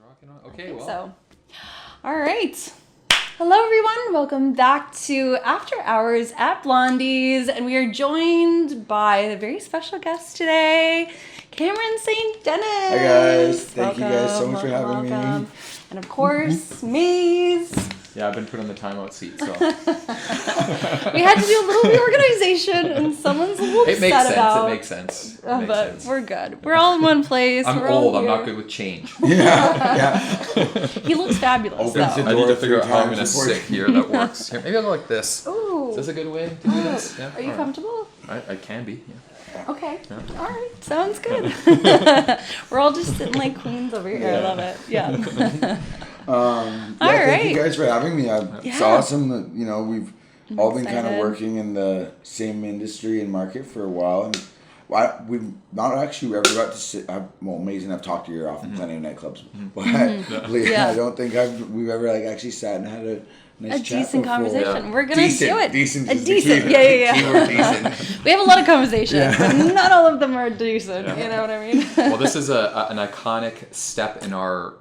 Rocking on. Okay, well. So, all right. Hello, everyone. Welcome back to After Hours at Blondie's, and we are joined by a very special guest today, Cameron St. Dennis. Hi guys, thank you guys so much for having me. And of course, Maze. Yeah, I've been put on the timeout seat, so. We had to do a little reorganization, and someone's a little upset about. It makes sense. But we're good. We're all in one place. I'm We're old. all I'm here. not good with change. Yeah. He looks fabulous, though. I need to figure out how I'm going to before- sit here that works. Here, maybe I'll go like this. Ooh. Is this a good way to do this? Yeah. Are you All right. comfortable? I can be, yeah. Okay. Yeah. All right. Sounds good. We're all just sitting like queens over here. I love it. Yeah. Thank you guys for having me. It's Yeah. awesome that we've all been kind of excited. working in the same industry and market for a while, and we've not actually ever got to sit. Mazen, I've talked to you often, plenty of nightclubs, but Yeah. I don't think we've ever actually sat and had a nice chat decent before. conversation. Yeah. We're gonna do it. Decent. A is the decent. key. Yeah. Keyword decent. We have a lot of conversations, Yeah. but not all of them are decent. You know what I mean? Well, this is an iconic step in our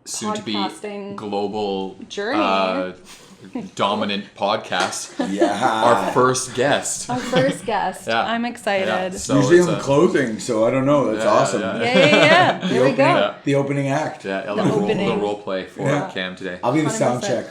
soon-to-be Podcasting global journey. dominant podcast. Yeah. Our first guest. Our first guest. Yeah. I'm excited. Yeah. So Usually it's I'm clothing, so I don't know. That's Yeah, awesome. yeah. Yeah. Here we go. Yeah. The opening act. Yeah, The the opening. role play for Yeah. Cam today. I'll be the sound 100%. check.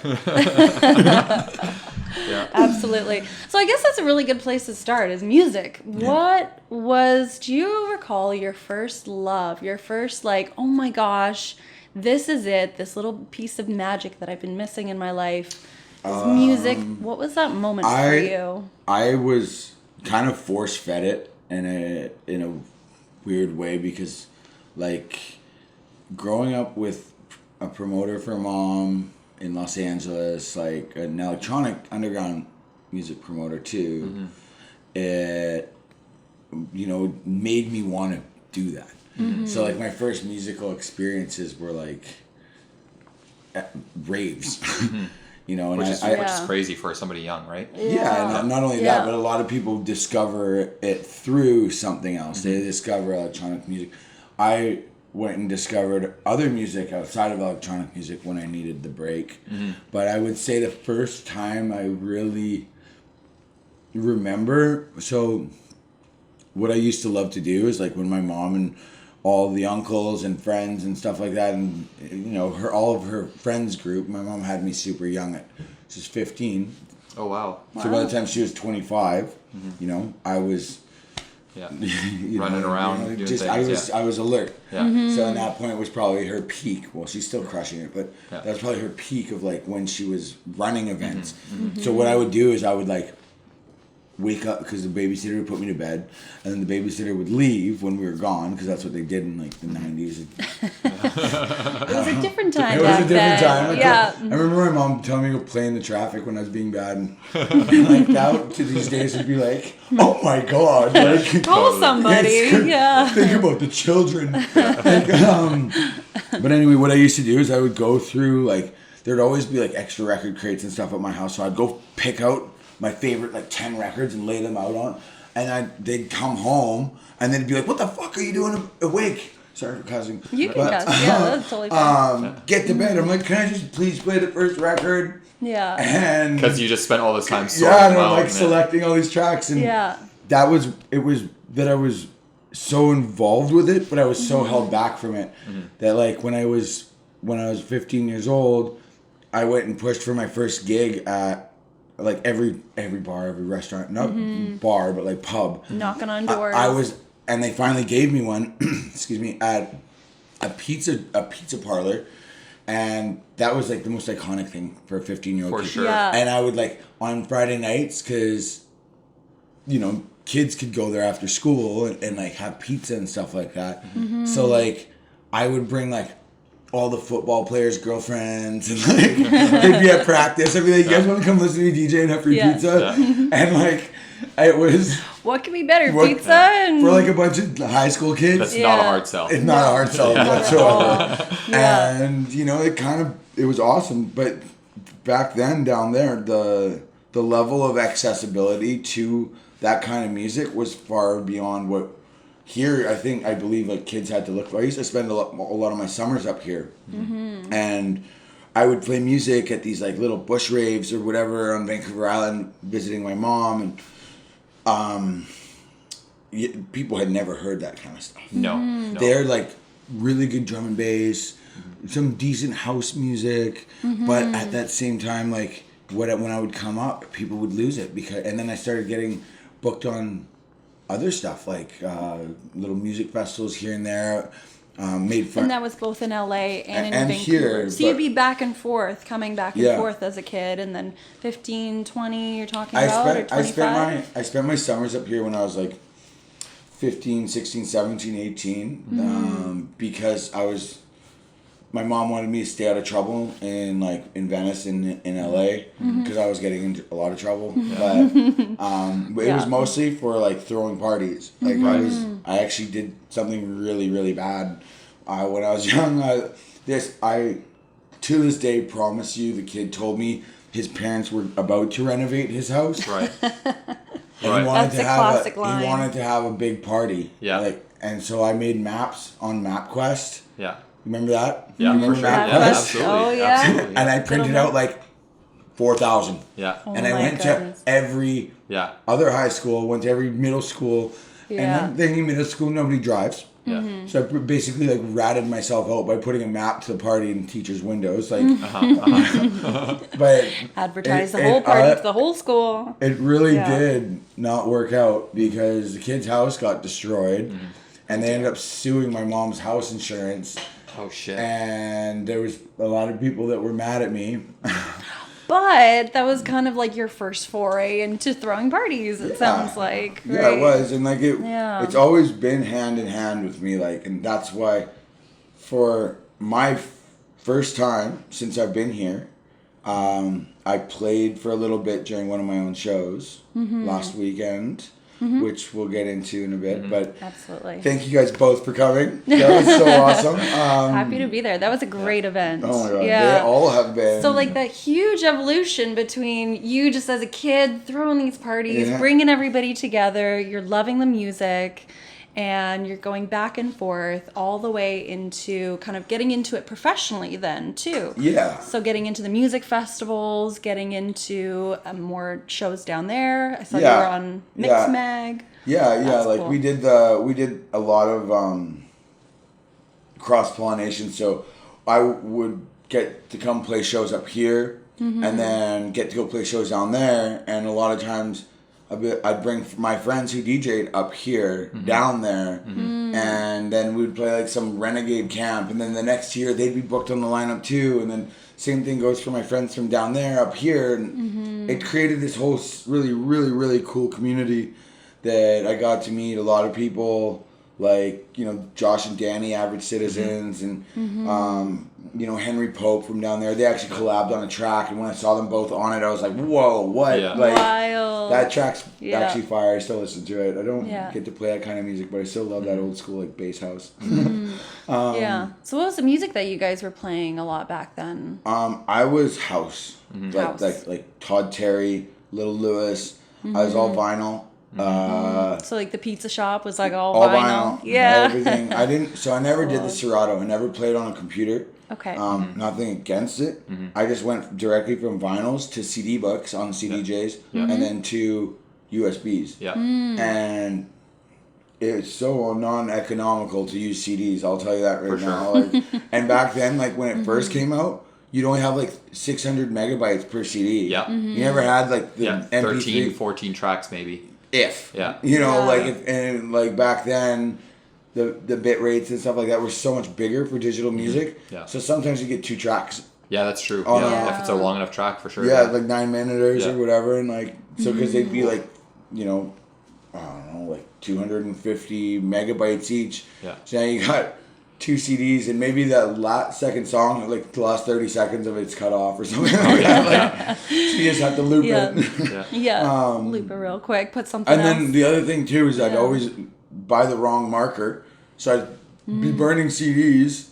Yeah. Absolutely. So I guess that's a really good place to start is music. Do you recall your first love, your first oh my gosh, this is it, this little piece of magic that I've been missing in my life, this music. What was that moment for you? I was kind of force fed it in a weird way because growing up with a promoter for mom in Los Angeles, an electronic underground music promoter too, it made me want to do that. So my first musical experiences were raves. And Which is Yeah. crazy for somebody young, right? Yeah, and not only Yeah. that, but a lot of people discover it through something else. They discover electronic music. I went and discovered other music outside of electronic music when I needed the break. But I would say the first time I really remember, so what I used to love to do is when my mom and all the uncles and friends and stuff like that, and all of her friends group. My mom had me super young at just 15. Oh, wow. So by the time she was 25, I was Running around, doing things, I was alert. Yeah. So at that point was probably her peak. Well, she's still crushing it, but that was probably her peak of when she was running events. So what I would do is I would wake up because the babysitter would put me to bed, and then the babysitter would leave when we were gone because that's what they did in the 90s. It was a different time. It was a different time. Yeah. I remember my mom telling me to go play in the traffic when I was being bad, and that to these days would be oh my god, Call somebody. Yeah. think about the children. But anyway, what I used to do is I would go through there'd always be extra record crates and stuff at my house, so I'd go pick out my favorite 10 records and lay them out on, and they'd come home and they'd be what the fuck are you doing awake? Sorry for cussing. You can cuss. Yeah, that's totally fine. Get to bed. I'm can I just please play the first record? Yeah. And Because you just spent all this time sorting and them I'm out. selecting all these tracks, and Yeah. it was that I was so involved with it, but I was so held back from it that when I was 15 years old, I went and pushed for my first gig at every bar, every restaurant, not bar, but pub. Knocking on doors. I was, and they finally gave me one, excuse me, at a pizza parlor, and that was the most iconic thing for a 15-year-old For kid. sure. Yeah. And I would on Friday nights, because kids could go there after school and have pizza and stuff like that. So I would bring all the football players' girlfriends, and they'd be at practice. I'd be you guys want to come listen to me DJ and have free pizza? And it was What could be better, pizza and for a bunch of high school kids. That's not a hard sell. It's not a hard sell whatsoever. Yeah. And it was awesome. But back then down there, the level of accessibility to that kind of music was far beyond what here, I believe like kids had to look. I used to spend a lot of my summers up here, and I would play music at these like little bush raves or whatever on Vancouver Island, visiting my mom, and people had never heard that kind of stuff. No. They're like really good drum and bass, some decent house music, but at that same time, like when I would come up, people would lose it and then I started getting booked on other stuff like little music festivals here and there. Made fun. And that was both in LA and in Vancouver. Here, so you'd be back and forth, coming back and forth as a kid, and then 15, 20, you're talking about, or 25? I spent my summers up here when I was like 15, 16, 17, 18, because my mom wanted me to stay out of trouble in Venice in LA, because I was getting into a lot of trouble. But it was mostly for like throwing parties. Like I actually did something really, really bad when I was young. I to this day promise you, the kid told me his parents were about to renovate his house. Right. And he wanted That's a classic line. He wanted to have a big party. Yeah. And so I made maps on MapQuest. Yeah. Remember that? Yeah, Remember for sure. MapQuest? Yeah, absolutely. Oh, yeah. Absolutely. And I printed out like 4,000. Yeah. Oh And I my went goodness. to every other high school, went to every middle school. Yeah. And then in middle school, nobody drives. Yeah. So I basically like ratted myself out by putting a map to the party in teachers' windows. Like, but Advertise the whole party to the whole school. it really did not work out because the kid's house got destroyed, and they ended up suing my mom's house insurance. Oh shit. And there was a lot of people that were mad at me. But that was kind of like your first foray into throwing parties, it sounds like. Right? Yeah, it was. And like it's always been hand in hand with me. Like, and that's why for my first time since I've been here, I played for a little bit during one of my own shows last weekend, which we'll get into in a bit. But absolutely. Thank you guys both for coming. That was so awesome. Happy to be there. That was a great event. Oh my god, Yeah. they all have been. So like that huge evolution between you just as a kid throwing these parties, Yeah. bringing everybody together, you're loving the music, and you're going back and forth all the way into kind of getting into it professionally then too. Yeah. So getting into the music festivals, getting into more shows down there. I saw you were on Mix Mag. Yeah, That's like cool. we did a lot of cross pollination. So I would get to come play shows up here, and then get to go play shows down there. And a lot of times, I'd bring my friends who DJ'd up here down there, and then we'd play like some renegade camp. And then the next year they'd be booked on the lineup too. And then same thing goes for my friends from down there up here. And it created this whole really, really, really cool community that I got to meet a lot of people, like, you know, Josh and Danny, Average Citizens, and, you know, Henry Pope from down there. They actually collabed on a track, and when I saw them both on it, I was like, whoa, what? Yeah. Like, Wild. that track's actually fire. I still listen to it. I don't Yeah. get to play that kind of music, but I still love that old school, like, bass house. Yeah. So what was the music that you guys were playing a lot back then? I was house. House. Like Todd Terry, Little Lewis. I was all vinyl. So like the pizza shop was like all vinyl. Yeah. Everything. I never did the Serato. I never played on a computer. Okay. Nothing against it. I just went directly from vinyls to CD books on CDJs, and then to USBs. Yeah. And it's so non-economical to use CDs. I'll tell you that right For now. Like, and back then, like when it first came out, you'd only have like 600 megabytes per CD. Yeah. You never had like the MP3. 13, 14 tracks maybe. If. Yeah. You know, Yeah. like, and like back then, the bit rates and stuff like that were so much bigger for digital music. Yeah. So sometimes you get 2 tracks. Yeah, that's true. Oh, yeah. no. If it's a long enough track, for sure. Yeah, like 9-minuters Yeah. or whatever. And like, so because they'd be like, you know, I don't know, like 250 megabytes each. Yeah. So now you got 2 CDs, and maybe that second song, like the last 30 seconds of it's cut off or something like that. Like, so you just have to loop Yeah. it. Yeah. Loop it real quick. Put something And else. then the other thing too is I'd always buy the wrong marker, so I'd be burning CDs,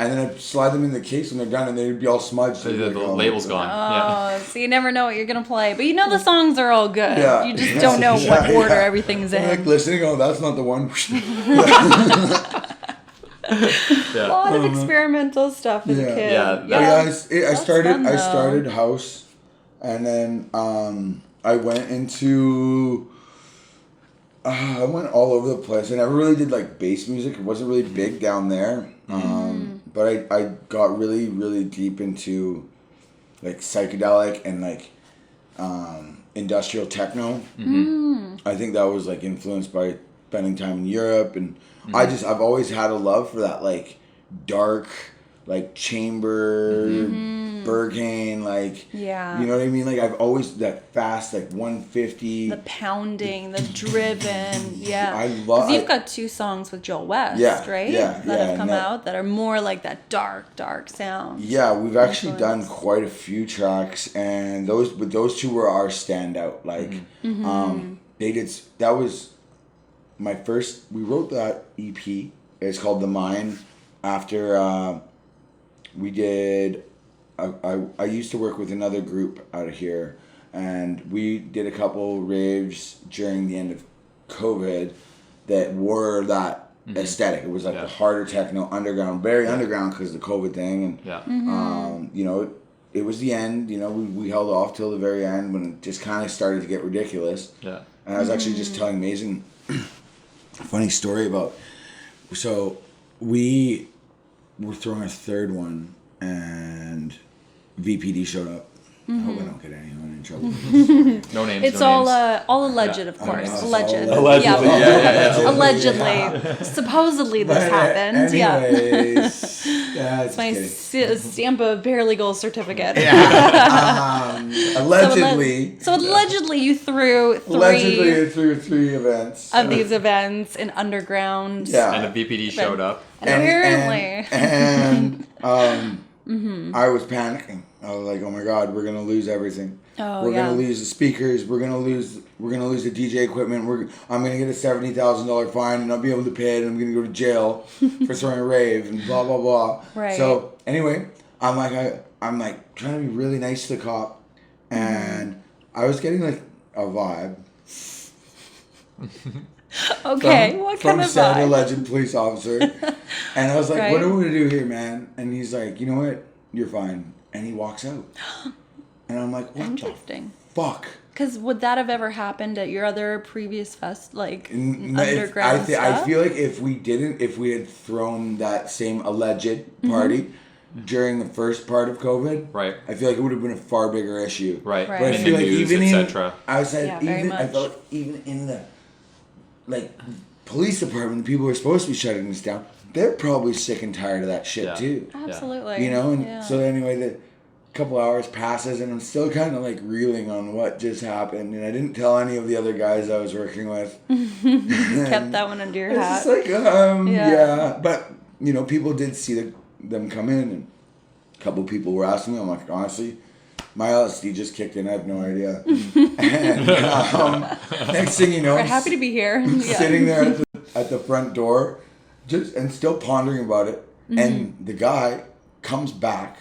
And then I'd slide them in the case when they're done, and they'd be all smudged. The label's gone. Oh, so you never know what you're gonna play, but you know the songs are all good. Yeah. You just don't know what order everything's in. Like listening, oh, that's not the one. A lot of experimental stuff as a kid. I started. fun, I though. started house, and then I went into. I went all over the place. I never really did like bass music. It wasn't really big down there. But I got really, really deep into like psychedelic and like industrial techno. I think that was like influenced by spending time in Europe, and I've always had a love for that like dark, like chamber, Berghain, like you know what I mean? Like I've always that fast like 150. The pounding, the driven, I love. Because you've got 2 songs with Joel West, right? That have come out that are more like that dark sound. Yeah, we've actually done quite a few tracks, and those 2 were our standout. Like, they did. That was my first. We wrote that EP. It's called The Mine. After we did. I used to work with another group out of here, and we did a couple raves during the end of COVID that were that aesthetic. It was like the harder techno, underground, very underground because of the COVID thing, and you know, it was the end. You know, we held off till the very end when it just kind of started to get ridiculous. Yeah, and I was actually just telling Mazen a funny story about. So we were throwing a third one, and VPD showed up. I hope I don't get anyone in trouble. No names. It's no all alleged, of course. Alleged. Allegedly. Allegedly. Supposedly this happened. Anyways, It's my stamp of paralegal certificate. Allegedly. So allegedly you threw 3 Allegedly through 3 events. of these events in underground. Yeah. And a VPD showed up. And apparently. I was panicking. I was like, "Oh my God, we're gonna lose everything. We're gonna lose the speakers. We're gonna lose the DJ equipment. I'm gonna get a $70,000 fine and not be able to pay it. And I'm gonna go to jail for throwing a rave and blah blah blah." Right. So anyway, I'm like trying to be really nice to the cop, and I was getting like a vibe. Okay, what kind of said vibe? alleged police officer. And I was like, "What are we gonna do here, man?" And he's like, "You know what? You're fine." And he walks out. And I'm like, "What the fuck?" Because would that have ever happened at your other previous underground stuff? I feel like if we had thrown that same alleged party during the first part of COVID, right? I feel like it would have been a far bigger issue, right? But I feel like news, even etc. I felt like even in the police department, the people who are supposed to be shutting this down, they're probably sick and tired of that shit too. Absolutely. You know, and so anyway, the couple hours passes, and I'm still kind of like reeling on what just happened, and I didn't tell any of the other guys I was working with. Kept that one under your hat. It's just like, but you know, people did see them come in, and a couple people were asking me. I'm like, honestly, my LSD just kicked in. I have no idea. And next thing you know, we're happy to be here. Sitting there at the front door, and still pondering about it. And the guy comes back.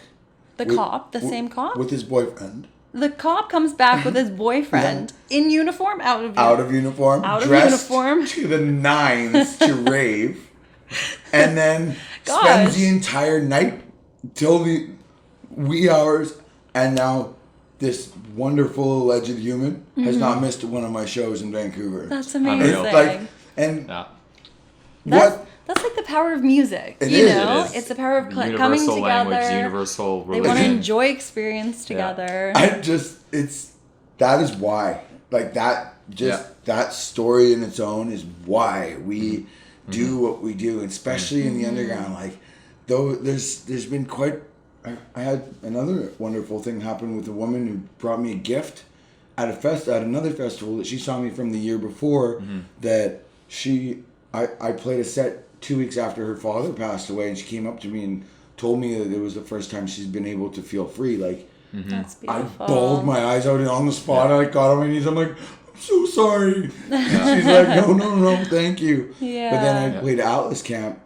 The same cop? With his boyfriend. The cop comes back with his boyfriend in uniform, out of uniform, dressed to the nines to rave, and then spends the entire night till the wee hours. And now this wonderful alleged human has not missed one of my shows in Vancouver. That's amazing. It's like, and that's like the power of music. It is. It's the power of coming together. Universal language, universal religion. They want to enjoy experience together. That is why. Like that, that story in its own is why we do what we do, especially in the underground. Like, though there's been quite. I had another wonderful thing happen with a woman who brought me a gift at another festival that she saw me from the year before. That I played a set 2 weeks after her father passed away, and she came up to me and told me that it was the first time she's been able to feel free. Like, that's beautiful. I bawled my eyes out on the spot. I got on my knees. I'm like, "I'm so sorry." And she's like, no, thank you. Yeah. But then I played Atlas Camp,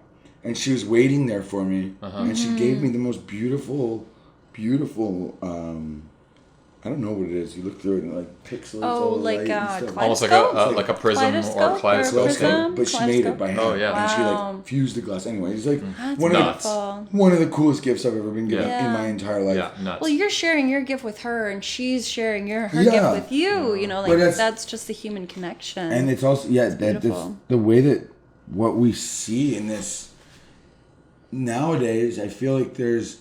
and she was waiting there for me, and she gave me the most beautiful, I don't know what it is. You look through it and like pixelates all the light and stuff. Almost like a prism or kaleidoscope. But she made it by hand. Oh, yeah. And she like fused the glass. Anyway, it's like That's one of the coolest gifts I've ever been given in my entire life. Yeah, nuts. Well, you're sharing your gift with her, and she's sharing her gift with you. You know, like that's just the human connection. And it's also the way that what we see in this nowadays. I feel like there's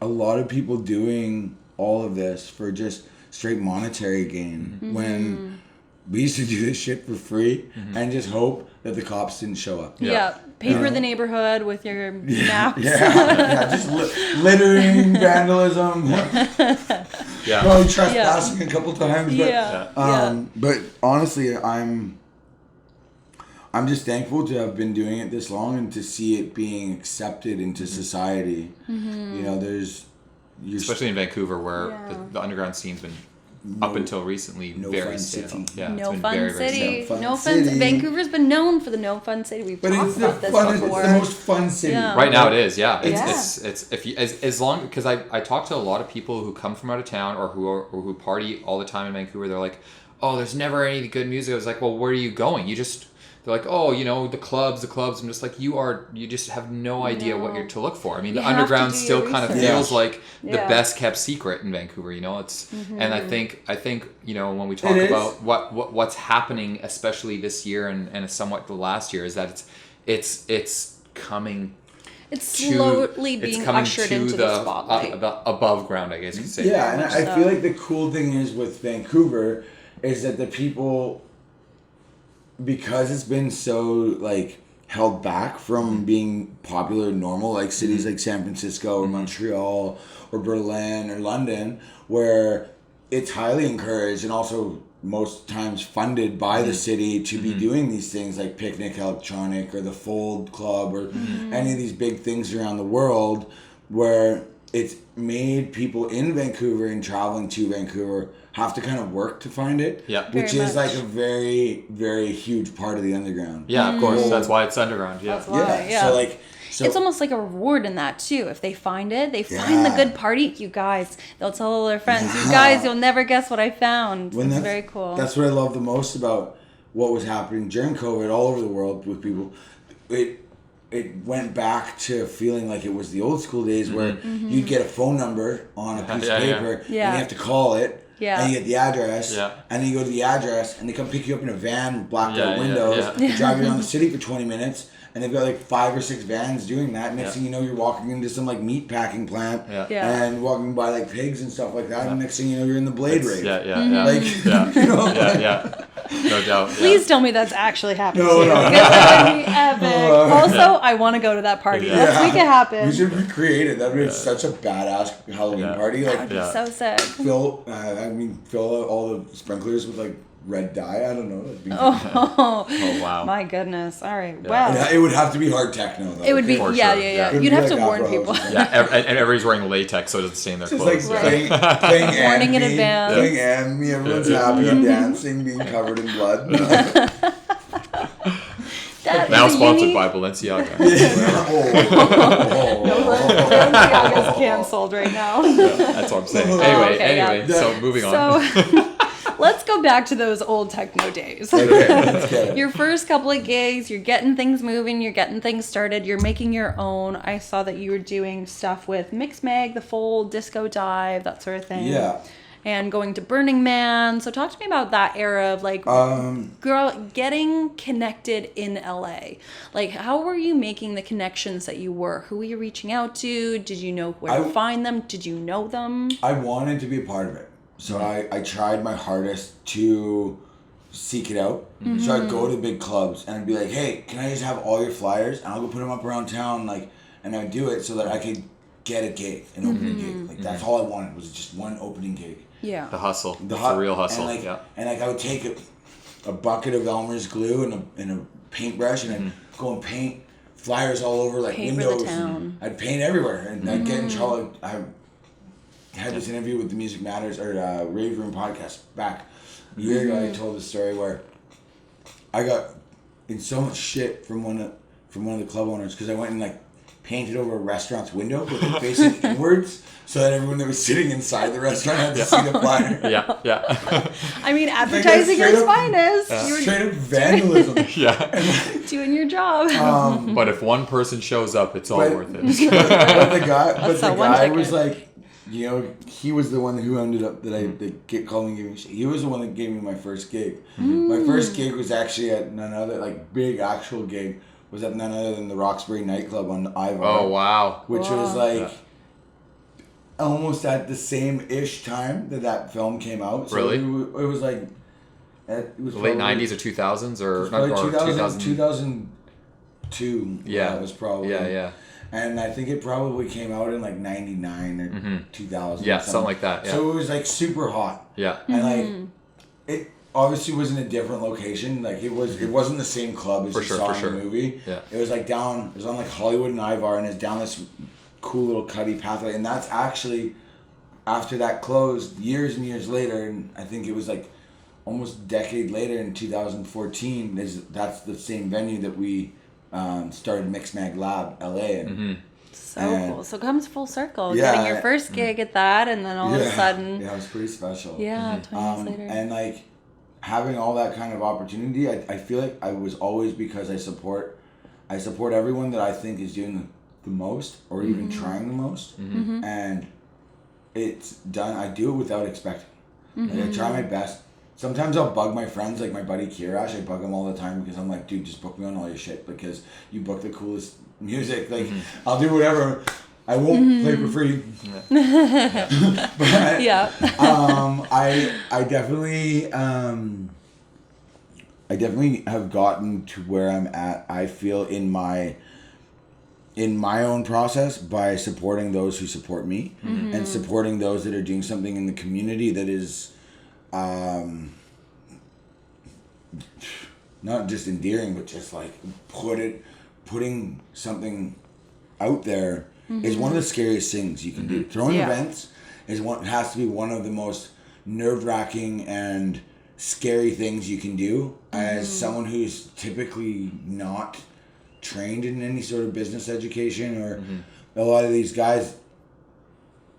a lot of people doing all of this for just straight monetary gain when we used to do this shit for free and just hope that the cops didn't show up. Paper the neighborhood with your maps. Just littering, vandalism. Probably trespassing a couple times. But, but honestly, I'm just thankful to have been doing it this long and to see it being accepted into society. You know, especially in Vancouver, where the underground scene's been up until recently very stable. No fun city. Vancouver's been known for the no fun city. We've talked about this before. It's the most fun city. Right now it is. It's if you as long because I talk to a lot of people who come from out of town or who party all the time in Vancouver. They're like, oh, there's never any good music. I was like, well, where are you going? They're like, oh, you know, the clubs. I'm just like, you just have no idea what you're to look for. I mean, the underground still kind of feels like the best kept secret in Vancouver, you know. It's and I think you know, when we talk about what's happening, especially this year and somewhat the last year, is that it's coming. It's slowly being ushered into the spotlight. Above ground, I guess you could say. Yeah, and I feel like the cool thing is with Vancouver is that the people, because it's been so like held back from being popular normal, like cities like San Francisco or Montreal or Berlin or London, where it's highly encouraged and also most times funded by the city to be doing these things like Picnic Electronic or the Fold Club or any of these big things around the world, where it's made people in Vancouver and traveling to Vancouver have to kind of work to find it, which is like a very, very huge part of the underground. Yeah, of course. That's why it's underground. Yeah. That's why, So it's almost like a reward in that too. If they find it, they find the good party. You guys, they'll tell all their friends. You guys, you'll never guess what I found. It's very cool. That's what I love the most about what was happening during COVID all over the world with people. It went back to feeling like it was the old school days where you'd get a phone number on a piece of paper and you have to call it. And you get the address, and then you go to the address, and they come pick you up in a van with blacked out windows, they drive you around the city for 20 minutes, and they've got like 5 or 6 vans doing that. Next thing you know, you're walking into some like meat packing plant, and walking by like pigs and stuff like that, and next thing you know, you're in the Blade Rave. No doubt. Please tell me that's actually happening. No. Because that would be epic. Also, I want to go to that party. Let's make it happen. We should recreate it. That would be such a badass Halloween party. Like, that would be so sick. Fill all the sprinklers with like red dye. I don't know. Oh wow. My goodness. All right. Wow. It would have to be hard techno though. It would be You'd have to warn people. And everybody's wearing latex so it doesn't stain their clothes. Just like playing warning in advance. Playing Anime, everyone's happy, dancing, being covered in blood. Now sponsored by Balenciaga. Balenciaga's canceled right now. That's what I'm saying. Anyway, so moving on. Let's go back to those old techno days. Your first couple of gigs, you're getting things moving, you're getting things started, you're making your own. I saw that you were doing stuff with Mixmag, The Fold, Disco Dive, that sort of thing. Yeah. And going to Burning Man. So talk to me about that era of like getting connected in LA. Like, how were you making the connections that you were? Who were you reaching out to? Did you know where to find them? Did you know them? I wanted to be a part of it. So I tried my hardest to seek it out. So I'd go to big clubs and I'd be like, hey, can I just have all your flyers? And I'll go put them up around town. Like, and I'd do it so that I could get a gig, an opening gig. Like, that's all I wanted was just one opening gig. Yeah. The hustle. The real hustle. And I would take a bucket of Elmer's glue and a paintbrush and I'd go and paint flyers all over like windows. I'd paint everywhere and I'd get in trouble. I had this interview with the Music Matters or Rave Room podcast back a year ago. I told this story where I got in so much shit from one from one of the club owners because I went and like painted over a restaurant's window with it facing inwards so that everyone that was sitting inside the restaurant had to see the flyer. Yeah. I mean, advertising at its finest. You were straight up vandalism. Doing your job. But if one person shows up, it's all worth it. But the guy was like, you know, he was the one who ended up they kept calling me. He was the one that gave me my first gig. My first gig was actually at none other, like big actual gig, was at none other than the Roxbury nightclub on Ivar. Oh, wow. Which was like almost at the same-ish time that film came out. So really? It was like... It was late 90s or 2000s? Or 2002. Yeah. That was probably... Yeah. And I think it probably came out in like 99 or 2000. Yeah, something like that. Yeah. So it was like super hot. Yeah. And like, it obviously was in a different location. Like it wasn't the same club as you saw in the movie. Yeah. It was like it was on like Hollywood and Ivar, and it's down this cool little cuddy pathway. And that's actually, after that closed, years and years later, and I think it was like almost a decade later in 2014, that's the same venue that we started Mix Mag Lab LA. So cool. So it comes full circle. Getting your first gig at that, and then all of a sudden... Yeah, it was pretty special. Yeah, 20 years later. And like, having all that kind of opportunity, I feel like I was always, because I support everyone that I think is doing the most, or even trying the most. And it's done, I do it without expecting. Like, I try my best. Sometimes I'll bug my friends, like my buddy Kirash. I bug him all the time because I'm like, dude, just book me on all your shit because you book the coolest music. Like, I'll do whatever. I won't play for free. But I definitely have gotten to where I'm at. I feel in my own process by supporting those who support me and supporting those that are doing something in the community that is not just endearing, but just like putting something out there is one of the scariest things you can do. Throwing events has to be one of the most nerve-wracking and scary things you can do as someone who's typically not trained in any sort of business education, or a lot of these guys,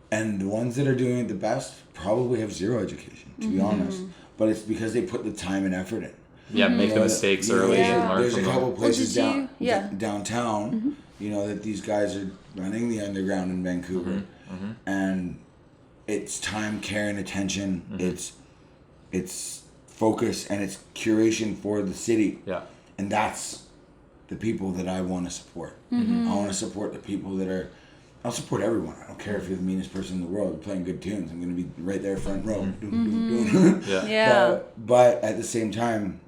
and the ones that are doing it the best probably have zero education, to be honest. But it's because they put the time and effort in. Yeah, make the mistakes early and learn There's from a couple them. places downtown, you know, that these guys are running the underground in Vancouver, and it's time, care, and attention. It's focus, and it's curation for the city. Yeah, and that's the people that I want to support. I want to support the people that are. I'll support everyone. I don't care if you're the meanest person in the world. You're playing good tunes. I'm going to be right there front row. But at the same time,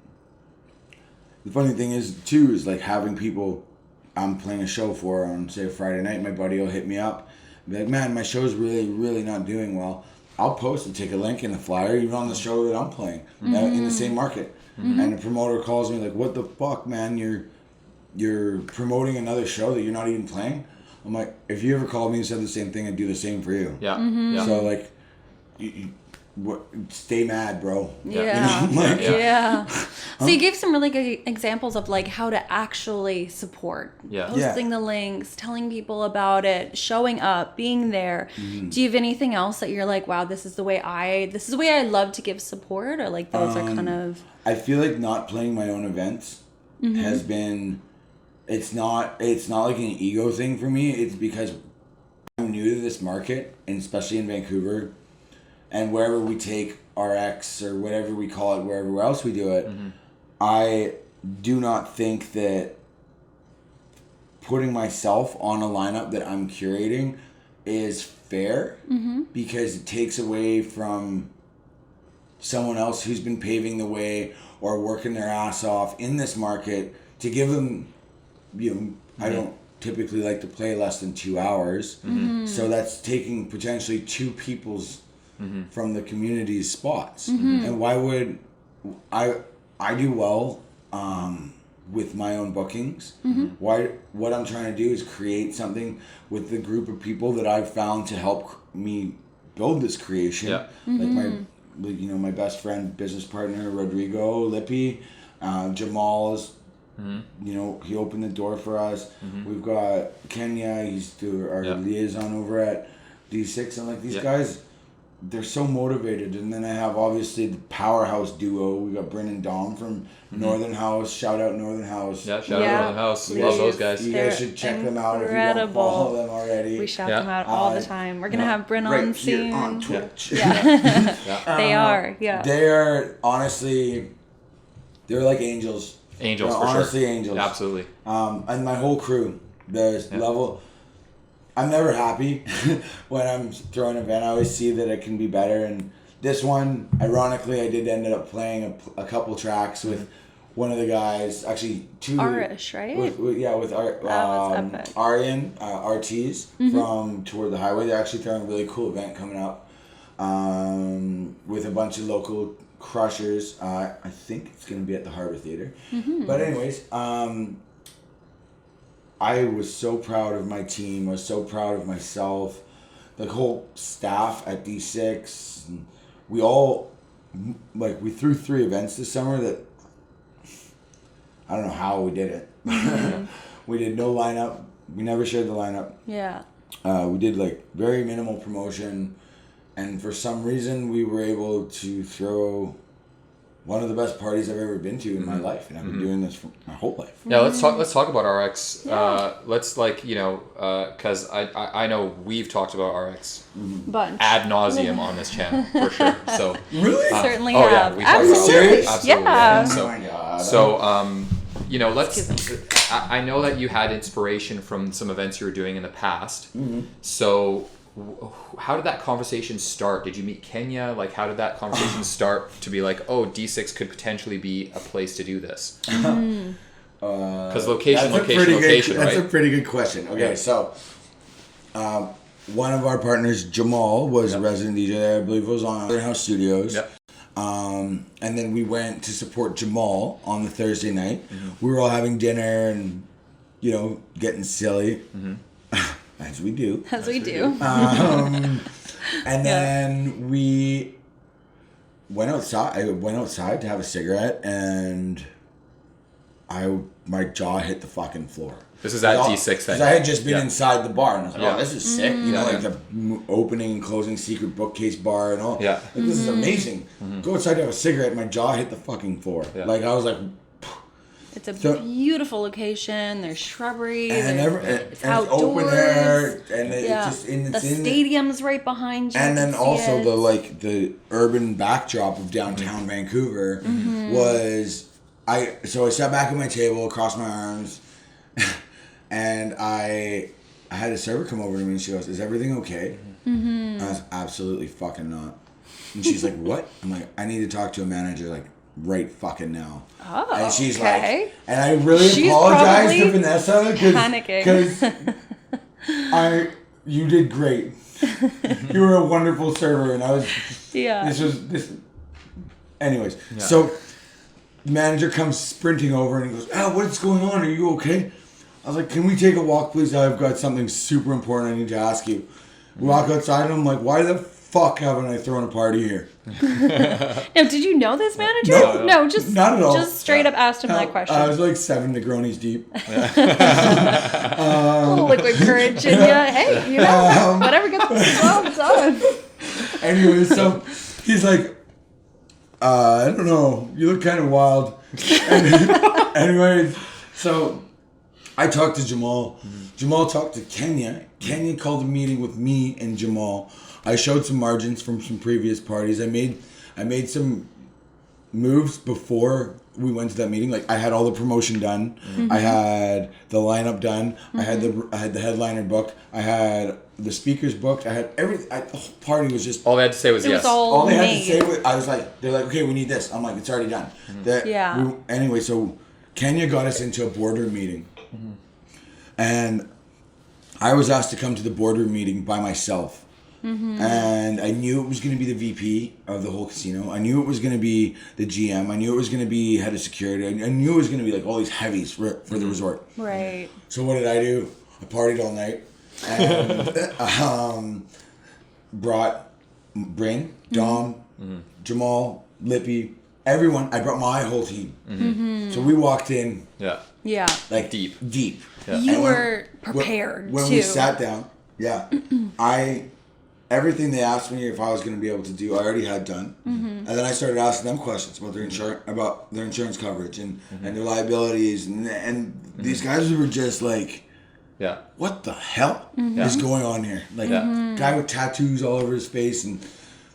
the funny thing is like having people I'm playing a show for on, say, a Friday night. My buddy will hit me up and be like, man, my show's really, really not doing well. I'll post and take a link in the flyer even on the show that I'm playing in the same market. And the promoter calls me like, what the fuck, man? You're promoting another show that you're not even playing? I'm like, if you ever called me and said the same thing, I'd do the same for you. Yeah. So like, stay mad, bro. Yeah. So you gave some really good examples of like how to actually support. Posting the links, telling people about it, showing up, being there. Do you have anything else that you're like, wow, this is the way I love to give support, or like those are kind of... I feel like not playing my own events has been... It's not like an ego thing for me. It's because I'm new to this market, and especially in Vancouver, and wherever we take RX or whatever we call it, wherever else we do it, I do not think that putting myself on a lineup that I'm curating is fair, because it takes away from someone else who's been paving the way or working their ass off in this market to give them... I don't typically like to play less than 2 hours. So that's taking potentially two people's from the community's spots. And why would I do well with my own bookings? What I'm trying to do is create something with the group of people that I've found to help me build this creation. Like my best friend, business partner, Rodrigo Lippi, Jamal is You know, he opened the door for us. We've got Kenya. He's our liaison over at D6, and like these guys, they're so motivated. And then I have obviously the powerhouse duo. We got Bryn and Dom from Northern House. Shout out Northern House. Yeah, shout out Northern House. Please. Love those guys. You guys should check them out if you don't follow them already. We shout them out all the time. We're gonna have Bryn right on soon. here on Twitch. They are. Yeah. They are honestly, they're like angels. Angels, for honestly, sure. angels. Absolutely. And my whole crew, the level. I'm never happy when I'm throwing an event. I always see that it can be better. And this one, ironically, I did end up playing a couple tracks with one of the guys. Actually, two. Arish, right? With epic. Aryan, RTs from Toward the Highway. They're actually throwing a really cool event coming up with a bunch of local crushers. I think it's going to be at the Harbor Theater. But anyways, I was so proud of my team. I was so proud of myself. The whole staff at D6. We all, we threw 3 events this summer that, I don't know how we did it. We did no lineup. We never shared the lineup. Yeah. We did very minimal promotion. And for some reason, we were able to throw one of the best parties I've ever been to in my life, and I've been doing this for my whole life. Yeah, let's talk about RX. Let's because I know we've talked about RX Bunch. ad nauseum on this channel for sure. So Really? Certainly oh have. yeah, we talked Absolutely. about absolutely. Yeah. Oh my God. So let's. I know that you had inspiration from some events you were doing in the past. So. How did that conversation start? Did you meet Kenya? How did that conversation start to be D6 could potentially be a place to do this? Because location, right? That's a pretty good question. Okay, so one of our partners, Jamal, was a resident DJ there. I believe it was on House Studios. Yeah. And then we went to support Jamal on the Thursday night. We were all having dinner and, getting silly. As we do. As we do. And then we went outside. I went outside to have a cigarette, and my jaw hit the fucking floor. This is at D6 then. Because I had just been inside the bar, and I was like, oh, this is sick. The opening and closing secret bookcase bar and all. Yeah. This is amazing. Go outside to have a cigarette, and my jaw hit the fucking floor. Yeah. I was like... It's a beautiful location. There's shrubbery. It's outdoors. It's open air, and the stadium's right behind you. And then also the urban backdrop of downtown Vancouver was I sat back at my table, crossed my arms, and I had a server come over to me and she goes, "Is everything okay?" And I was absolutely fucking not. And she's like, "What?" I'm like, "I need to talk to a manager right fucking now." Oh, and she's okay. and I really apologize to Vanessa because you did great. You were a wonderful server, and I was. Yeah. Anyways, so the manager comes sprinting over and he goes, "Oh, what's going on? Are you okay?" I was like, "Can we take a walk, please? I've got something super important I need to ask you." We walk outside, and I'm like, "Why the fuck haven't I thrown a party here?" Now, did you know this manager? No, just not at all. Just straight up asked him that question. I was 7 Negronis deep. A little liquid courage in you. Hey, whatever gets the job done. Anyway, so he's like, "I don't know. You look kind of wild." Anyways, so I talked to Jamal. Jamal talked to Kenya. Kenya called a meeting with me and Jamal. I showed some margins from some previous parties. I made some moves before we went to that meeting. I had all the promotion done. I had the lineup done. I had the headliner booked. I had the speakers booked. I had everything. The whole party was just... All they had to say was yes. All they had to say was... I was like... They're like, "Okay, we need this." I'm like, "It's already done." Anyway, so Kenya got us into a boardroom meeting. And I was asked to come to the boardroom meeting by myself. And I knew it was going to be the VP of the whole casino. I knew it was going to be the GM. I knew it was going to be head of security. I knew it was going to be all these heavies for the resort. Right. So what did I do? I partied all night and brought Bryn, Dom, Jamal, Lippy, everyone. I brought my whole team. So we walked in. Yeah. Like deep. Yeah. You were prepared when we sat down. Yeah. Everything they asked me if I was going to be able to do, I already had done. And then I started asking them questions about their insurance coverage and their liabilities, and these guys were just like, what the hell is going on here? Like guy with tattoos all over his face and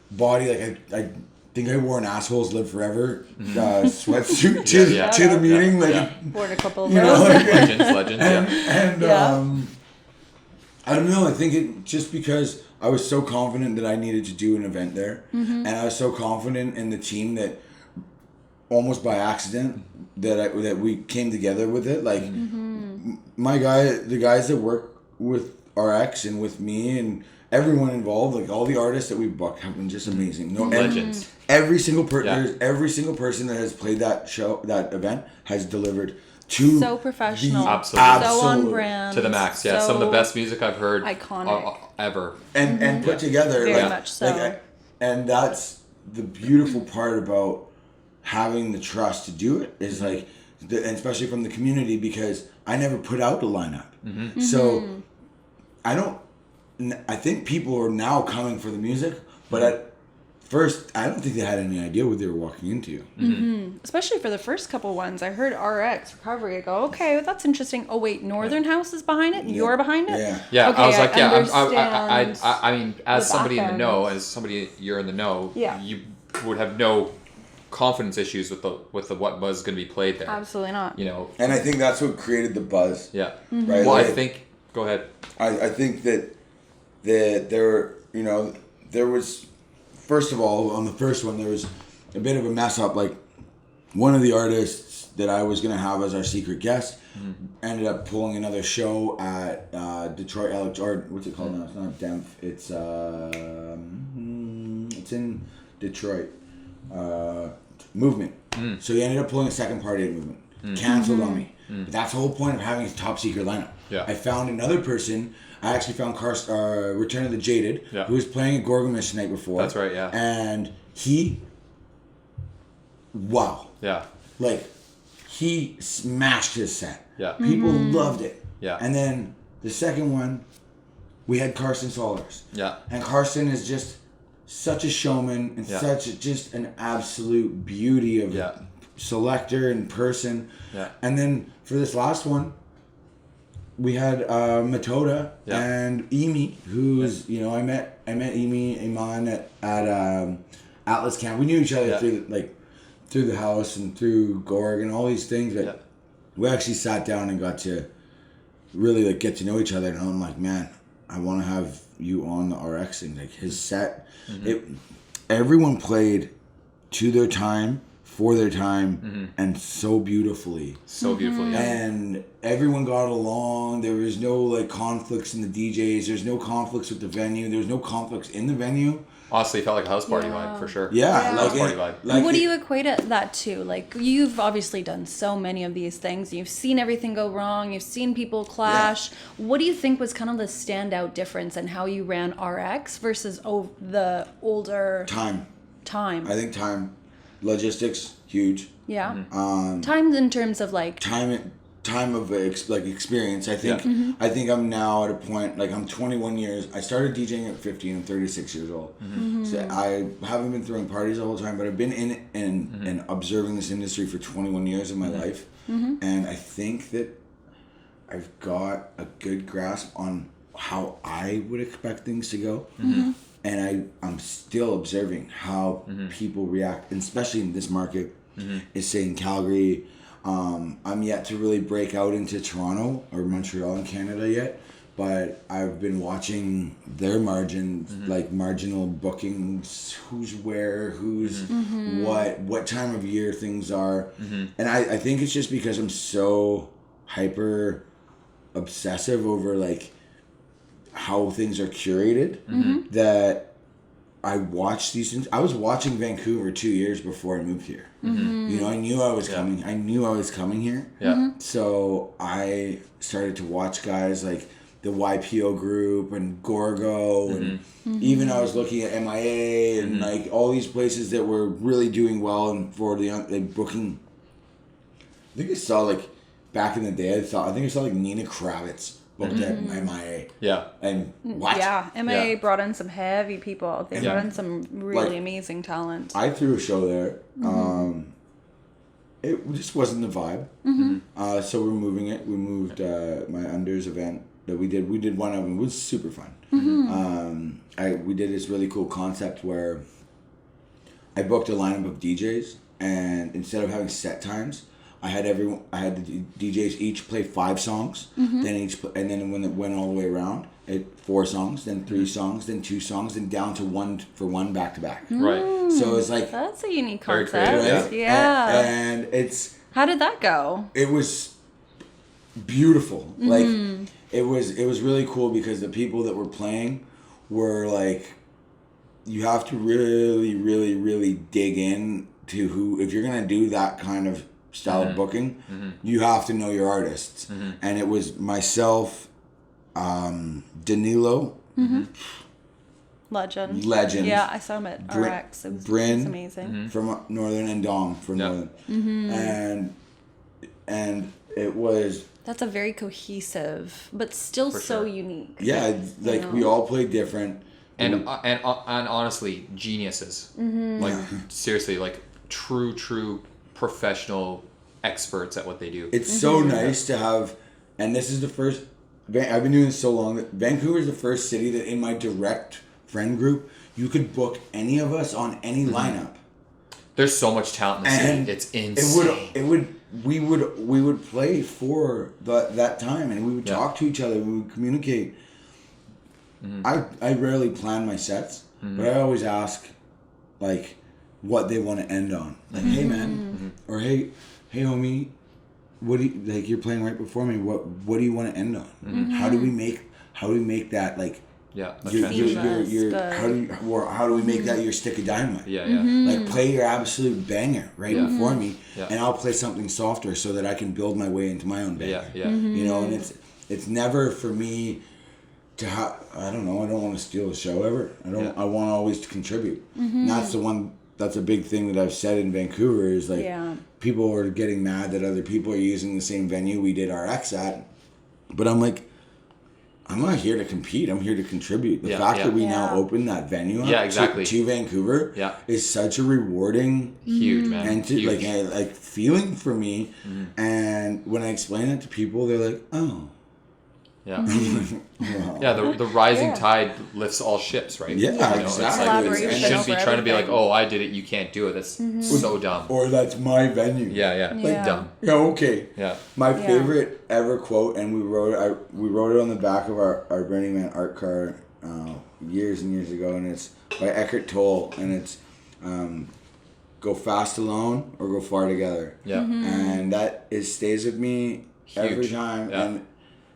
body. Like I think I wore an assholes live forever sweatsuit to the meeting. Like worn a couple of legends. And I don't know. I think it just because I was so confident that I needed to do an event there, and I was so confident in the team that almost by accident that we came together with it. Like the guys that work with RX and with me and everyone involved, like all the artists that we booked have been just amazing. Legends. Every single person that has played that event has delivered. So professional, absolutely, so on brand, to the max. Yeah, some of the best music I've heard, iconic, ever, and put together. Very much so. And that's the beautiful part about having the trust to do it is and especially from the community, because I never put out the lineup, so I think people are now coming for the music, but at first, I don't think they had any idea what they were walking into. Especially for the first couple ones. I heard RX Recovery. I go, okay, well, that's interesting. Oh, wait, Northern House is behind it? You're behind it? Yeah. Okay, I was like, I mean, as somebody in the know, as somebody you're in the know, you would have no confidence issues with what buzz is going to be played there. Absolutely not. You know. And I think that's what created the buzz. Yeah. Right? Well, I think, go ahead. I think that there was, first of all, on the first one, there was a bit of a mess up. Like, one of the artists that I was going to have as our secret guest ended up pulling another show at Detroit, or what's it called now? It's not Demph. It's in Detroit. Movement. So he ended up pulling a second party at Movement. Canceled on me. But that's the whole point of having a top secret lineup. Yeah. I found another person. I actually found Return of the Jaded, who was playing at Gorgamish the night before. That's right, yeah. And wow. Yeah. Like, he smashed his set. Yeah. People loved it. Yeah. And then the second one, we had Carson Solers. Yeah. And Carson is just such a showman and just an absolute beauty of selector and person. Yeah. And then for this last one, we had Matoda and Emi, who's I met Emi Iman at Atlas Camp. We knew each other through the house and through Gorg and all these things, but we actually sat down and got to really get to know each other. And I'm like, man, I want to have you on the RX thing. Like, his set, everyone played to their time, for their time, and so beautifully. And everyone got along. There was no conflicts in the DJs. There's no conflicts with the venue. There was no conflicts in the venue. Honestly, it felt like a house party vibe for sure. House party vibe. What do you equate that to? Like, you've obviously done so many of these things. You've seen everything go wrong. You've seen people clash. What do you think was kind of the standout difference in how you ran RX versus the older time? I think time. Logistics, huge. Yeah. Time in terms of time of experience. I think I'm now at a point, I'm 21 years. I started DJing at 15. I'm 36 years old. So I haven't been throwing parties the whole time, but I've been in it and observing this industry for 21 years of my life. And I think that I've got a good grasp on how I would expect things to go. And I'm still observing how people react, and especially in this market, is say in Calgary. I'm yet to really break out into Toronto or Montreal in Canada yet, but I've been watching their margins, marginal bookings, who's where, who's what time of year things are. And I think it's just because I'm so hyper obsessive over how things are curated that I watch these things. I was watching Vancouver 2 years before I moved here. I knew I was coming. I knew I was coming here. So I started to watch guys the YPO group and Gorgo and even I was looking at MIA and like all these places that were really doing well and for the like booking. I think I saw like back in the day. I think I saw like Nina Kravitz booked at MIA. Yeah. And what? Yeah, MIA brought in some heavy people. They brought in some really like, amazing talent. I threw a show there. It just wasn't the vibe. So we're moving it. We moved my Unders event that we did. We did one of them. It was super fun. We did this really cool concept where I booked a lineup of DJs, and instead of having set times, I had the DJs each play 5 songs. Then and then when it went all the way around, 4 songs, then 3 songs, then 2 songs, then down to 1 for 1 back to back. Right. So it's like That's a unique Very concept. creative, right? Yeah. And it's How did that go? it was beautiful. Like it was really cool because the people that were playing were like, you have to really, really, really dig in to who, if you're gonna do that kind of style of booking, you have to know your artists. And it was myself, Danilo, Legend. Yeah, I saw him at RX. It was Bryn amazing. from Northern and Dom from Northern. And it was That's a very cohesive, but still so unique. yeah, like we all played different. And honestly, geniuses. Like seriously, like true professional experts at what they do. It's so nice to have, and this is the first. I've been doing this so long that Vancouver is the first city that in my direct friend group you could book any of us on any lineup. There's so much talent in the city. It's insane. We would play for that time, and we would talk to each other. We would communicate. I rarely plan my sets, but I always ask, like, what they want to end on. Like, hey man, or hey homie, what do you, like, you're playing right before me. What do you want to end on? How do we make that like? Yeah, How do we make that your stick of dynamite? Yeah. Like, play your absolute banger right before me, Yeah. and I'll play something softer so that I can build my way into my own banger. Yeah. You know, and it's never for me to I don't know. I don't want to steal the show ever. I want always to contribute. And that's a big thing that I've said in Vancouver is like people are getting mad that other people are using the same venue we did RX at, but I'm like, I'm not here to compete. I'm here to contribute. The fact that we now open that venue up to Vancouver is such a rewarding, huge, man, and like feeling for me. And when I explain it to people, they're like, "Oh, yeah, wow." yeah." The rising tide lifts all ships, right? Yeah, you know, exactly. It's like, it shouldn't be trying to be like, "Oh, I did it. You can't do it." That's so dumb. Or that's my venue. Yeah. Like dumb. Yeah, okay. Yeah. My favorite ever quote, and we wrote it on the back of our Burning Man art card years and years ago, and it's by Eckhart Tolle, and it's go fast alone or go far together. Yeah. And that stays with me every time. Yeah.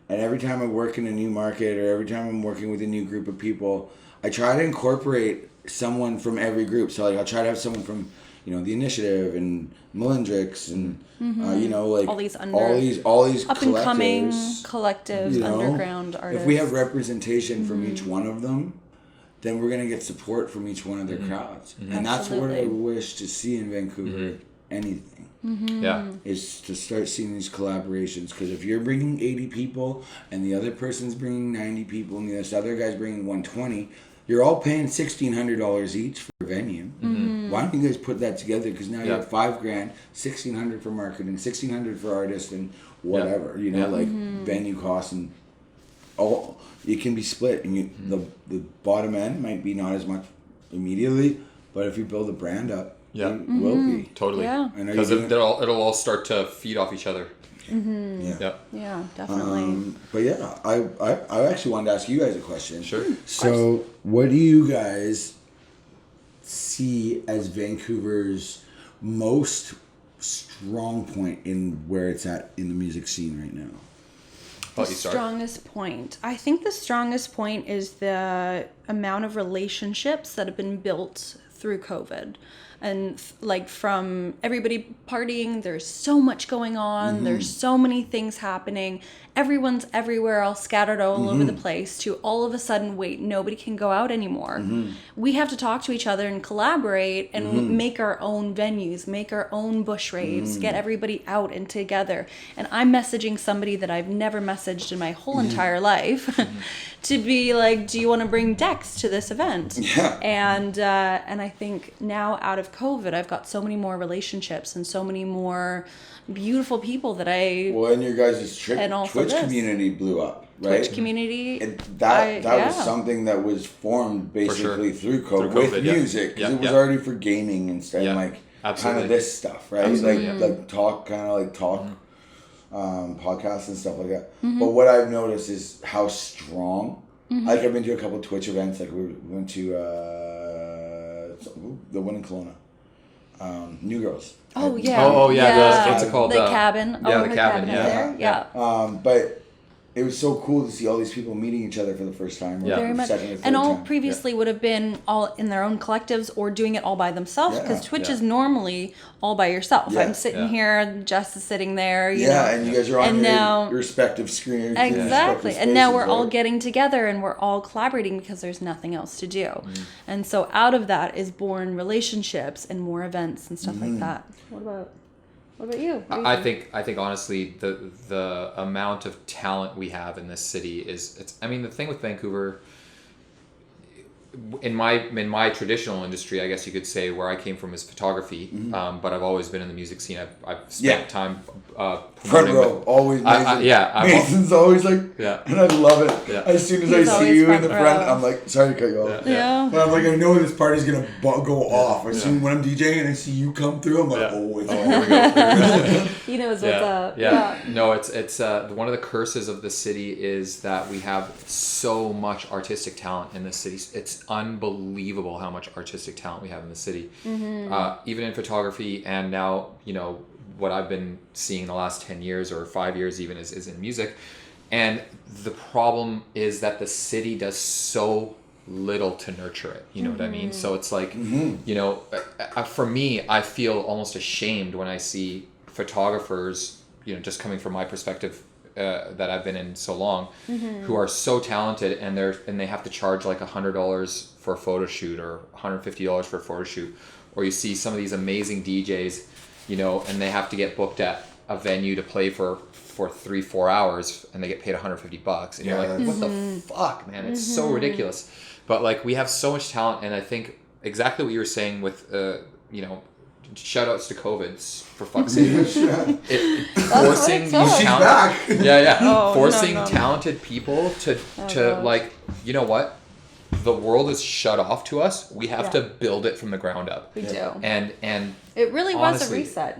And every time I work in a new market or every time I'm working with a new group of people, I try to incorporate someone from every group. So like I'll try to have someone from, you know, the Initiative and Melindrix and you know, like all these up and coming collective, you know, underground artists. If we have representation from each one of them, then we're gonna get support from each one of their crowds, and that's what I wish to see in Vancouver. Anything. Is to start seeing these collaborations, because if you're bringing 80 people and the other person's bringing 90 people and this other guy's bringing 120, you're all paying $1,600 each for a venue. Why don't you guys put that together? Because now you have $5,000, $1,600 for marketing, $1,600 for artists and whatever, you know, like venue costs, and all it can be split, and the bottom end might be not as much immediately, but if you build a brand up, it will be Totally. Yeah. Because it'll all start to feed off each other. Yeah, definitely. But yeah, I actually wanted to ask you guys a question. Sure. So, what do you guys see as Vancouver's most strong point in where it's at in the music scene right now? The strongest point. I think the strongest point is the amount of relationships that have been built through COVID. and like from everybody partying, there's so much going on, there's so many things happening, everyone's everywhere, all scattered all over the place, to all of a sudden, wait, nobody can go out anymore. We have to talk to each other and collaborate and make our own venues, make our own bush raves, get everybody out and together. And I'm messaging somebody that I've never messaged in my whole entire life to be like, do you want to bring Dex to this event? And I think now out of COVID, I've got so many more relationships and so many more beautiful people that I... Well, and your guys' Twitch this. community blew up, right? Twitch community. And that was something that was formed basically through COVID with music. Because it was already for gaming and stuff, like kind of this stuff, right? Like talk podcasts and stuff like that. But what I've noticed is how strong. Like I've been to a couple of Twitch events. Like we went to the one in Kelowna, New Girls. Oh yeah. What's it called? The cabin. Yeah, the cabin. But it was so cool to see all these people meeting each other for the first time. Very much. And all previously would have been all in their own collectives or doing it all by themselves, because Twitch is normally all by yourself. I'm sitting here, Jess is sitting there. You know, and you guys are on your respective screens. Exactly. And now we're all getting together and we're all collaborating because there's nothing else to do. And so out of that is born relationships and more events and stuff like that. What about you? I think honestly the amount of talent we have in this city is the thing with Vancouver, in my traditional industry, I guess you could say, where I came from is photography, but I've always been in the music scene. I've spent time front row, always Mazen. Mazen's always like, and I love it. As soon as I see you in the front, I'm like, sorry to cut you off. But I'm like, I know this party's gonna go off. As soon when I'm DJing and I see you come through, I'm like, here we go. He knows what's up. No, it's one of the curses of the city is that we have so much artistic talent in this city. It's unbelievable how much artistic talent we have in the city, even in photography, and now what I've been seeing the last 10 years or 5 years even is in music. And the problem is that the city does so little to nurture it, you know what I mean? So it's like, for me, I feel almost ashamed when I see photographers, just coming from my perspective, that I've been in so long, who are so talented and they have to charge like $100 for a photo shoot or $150 for a photo shoot, or you see some of these amazing DJs, and they have to get booked at a venue to play for 3-4 hours and they get paid $150, and you're like, what the fuck, man? It's so ridiculous. But like, we have so much talent, and I think exactly what you were saying with shout outs to COVID, for fuck's sake. Forcing talented people to like, you know what? The world is shut off to us. We have to build it from the ground up. We do. And it really honestly, was a reset.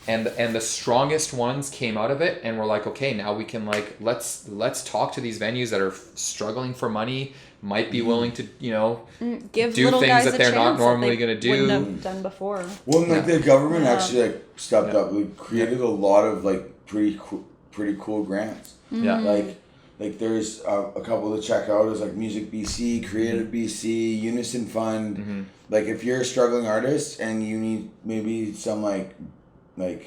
And the strongest ones came out of it, and we're like, okay, now we can like let's talk to these venues that are struggling for money, might be willing to give do things that they're not normally going to do. Wouldn't have done before. Well, like the government actually like stepped up. We created a lot of like pretty cool grants. Like there's a couple to check out. There's like Music BC, Creative BC, Unison Fund. Like if you're a struggling artist and you need maybe some like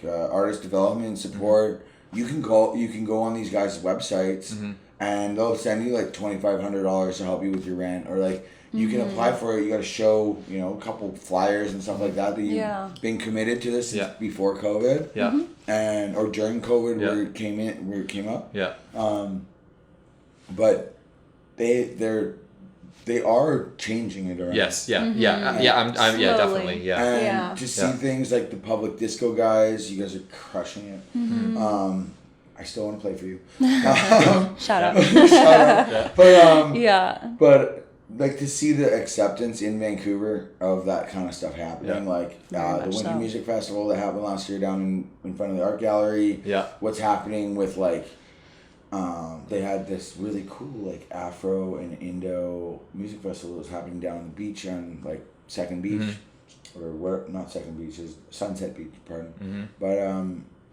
artist development support, you can go on these guys' websites and they'll send you like $2,500 to help you with your rent, or like you can apply for it. You got to show a couple flyers and stuff like that you've been committed to this since before COVID, and or during COVID where it came up. But they are changing it around. Yes, I'm definitely, And to see things like the public disco guys, you guys are crushing it. I still want to play for you. Shout out. But like to see the acceptance in Vancouver of that kind of stuff happening, like the Winter Music Festival that happened last year down in front of the art gallery. What's happening with like. They had this really cool like Afro and Indo music festival that was happening down on the beach on like Second Beach, or where not Second Beach, is Sunset Beach, pardon. But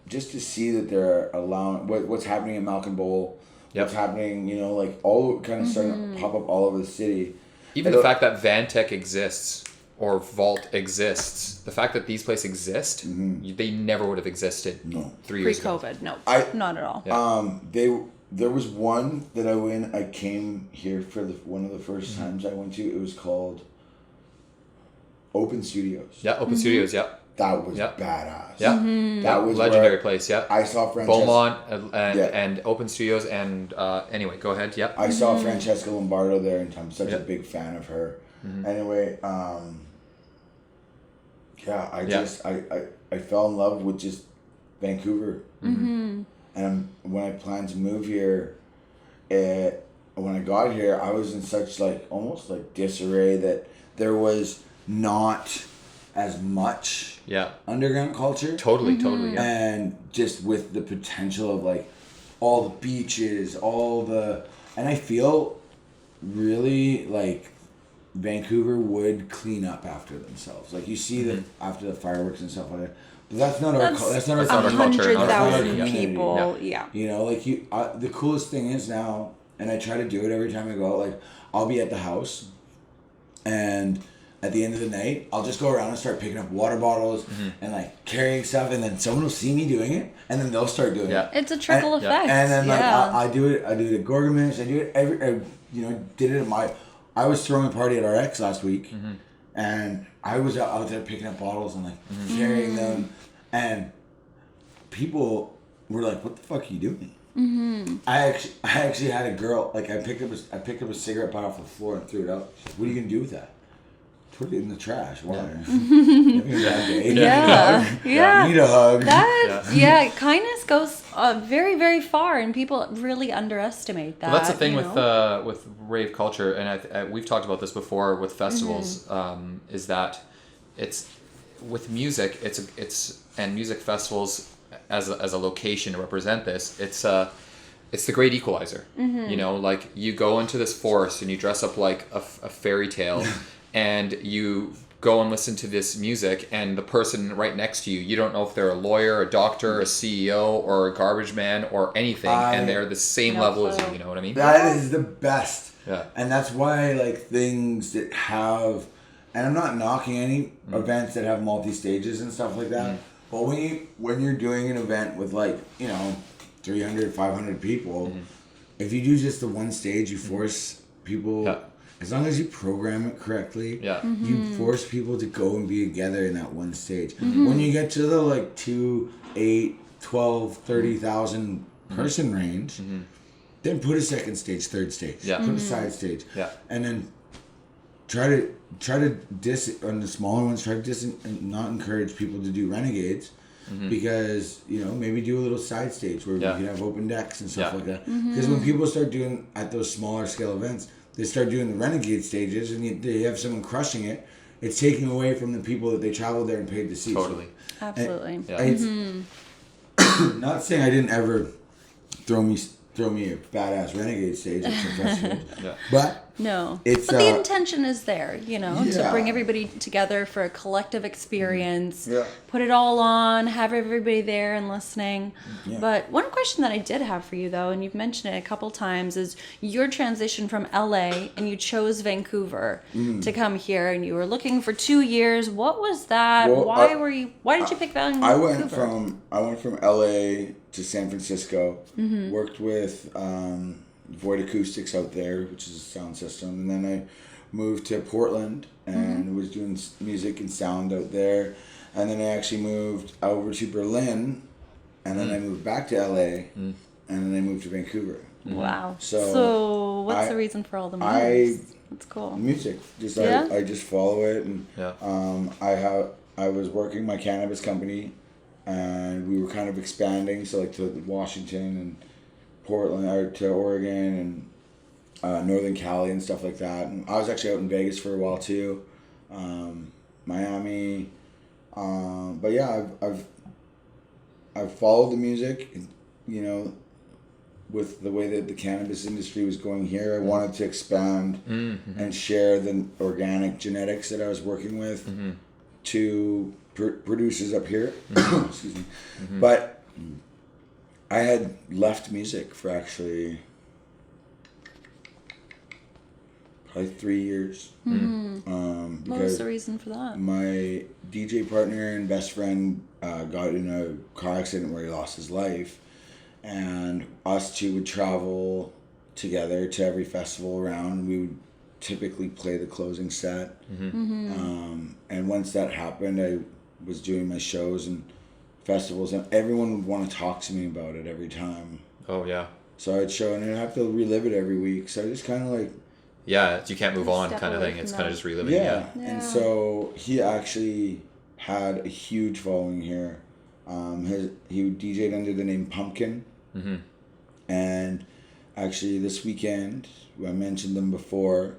just to see that they're allowing what's happening in Malcolm Bowl, what's happening, like all kind of starting to pop up all over the city. Even the fact that Vantech exists or vault exists, the fact that these places exist, they never would have existed 3 years ago. Pre-COVID, no, not at all. Yeah. There was one that I came here for one of the first times I went to. It was called Open Studios. Yeah, Open Studios, yeah. That was badass. Yeah. That was legendary place, yeah. I saw Francesca. Beaumont and Open Studios and anyway, go ahead, yeah. I saw Francesca Lombardo there and I'm such a big fan of her. Anyway, I fell in love with just Vancouver. And when I planned to move here, when I got here, I was in such almost disarray that there was not as much underground culture. Totally, yeah. And just with the potential of all the beaches, and I feel really Vancouver would clean up after themselves. You see that after the fireworks and stuff like that. But that's not our culture. That's not our culture. 100,000 people. Yeah. You know, the coolest thing is now, and I try to do it every time I go out. I'll be at the house, and at the end of the night, I'll just go around and start picking up water bottles and carrying stuff, and then someone will see me doing it, and then they'll start doing it. It's a trickle effect. And then I do it. I do it at Gorgamish. I do it did it at I was throwing a party at our ex last week, and I was out there picking up bottles and carrying them, and people were like, "What the fuck are you doing?" I actually had a girl I picked up a cigarette butt off the floor and threw it out. She's like, "What are you gonna do with that?" Put it in the trash. Why? Yeah. Need a hug. Kindness goes very, very far, and people really underestimate that. Well, that's the thing with rave culture, and we've talked about this before with festivals. Is that it's with music, and music festivals as a location to represent this. It's the great equalizer. You know, you go into this forest and you dress up like a fairy tale. And you go and listen to this music, and the person right next to you, you don't know if they're a lawyer, a doctor, a CEO, or a garbage man, or anything, and they're the same level as you, you know what I mean? That is the best. Yeah. And that's why, things that have, and I'm not knocking any events that have multi-stages and stuff like that, but when you're doing an event with, 300, 500 people, if you do just the one stage, you force people... Yeah. As long as you program it correctly, you force people to go and be together in that one stage. When you get to the 2, 8, 12, 30,000 person range, then put a second stage, third stage, put a side stage, and then try to on the smaller ones, try to not encourage people to do renegades. Because maybe do a little side stage where we can have open decks and stuff like that. Because when people start doing at those smaller scale events, they start doing the renegade stages, and they have someone crushing it. It's taking away from the people that they traveled there and paid to see. Totally. Absolutely. Not saying I didn't ever throw me a badass renegade stage at some festivals, but but the intention is there, to bring everybody together for a collective experience. Put it all on, have everybody there and listening. But one question that I did have for you, though, and you've mentioned it a couple times, is your transition from LA, and you chose Vancouver to come here, and you were looking for 2 years. What was that? Well, why did you pick Vancouver? I went from LA to San Francisco, worked with Void Acoustics out there, which is a sound system, and then I moved to Portland and was doing music and sound out there, and then I actually moved over to Berlin, and then I moved back to LA, and then I moved to Vancouver. Wow. So what's the reason for all the moves? That's cool. Music. I just follow it, and I was working my cannabis company, and we were kind of expanding, so to Washington and Portland, or to Oregon and Northern Cali and stuff like that. And I was actually out in Vegas for a while too, Miami. But yeah, I've followed the music, with the way that the cannabis industry was going here. I wanted to expand and share the organic genetics that I was working with to producers up here. Excuse me. But I had left music for actually probably 3 years. What was the reason for that? My DJ partner and best friend got in a car accident where he lost his life, and us two would travel together to every festival around. We would typically play the closing set, and once that happened, I was doing my shows and festivals, and everyone would want to talk to me about it every time. Oh yeah. So I'd show, and I'd have to relive it every week. So I just kind of like, yeah, you can't move on Step kind of away thing. from It's kind that. of just reliving. yeah. Yeah. And so he actually had a huge following here. He DJ'd under the name Pumpkin, and actually this weekend, I mentioned them before.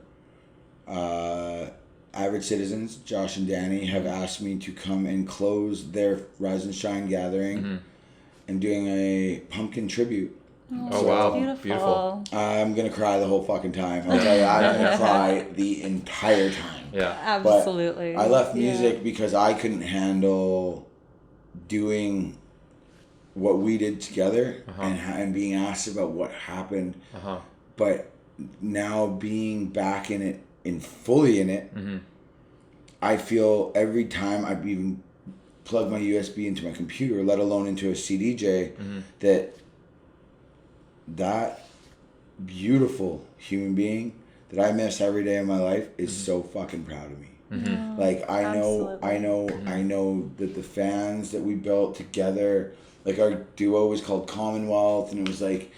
Average Citizens, Josh and Danny, have asked me to come and close their Rise and Shine gathering and doing a Pumpkin tribute. Oh wow, beautiful. I'm gonna cry the whole fucking time. I'll tell you, I'm gonna cry the entire time. Yeah. Absolutely. But I left music because I couldn't handle doing what we did together and being asked about what happened. But now being back in it and fully in it, I feel every time I even plug my USB into my computer, let alone into a CDJ, that beautiful human being that I miss every day of my life is so fucking proud of me. Like I know that the fans that we built together, like our duo was called Commonwealth, and it was like,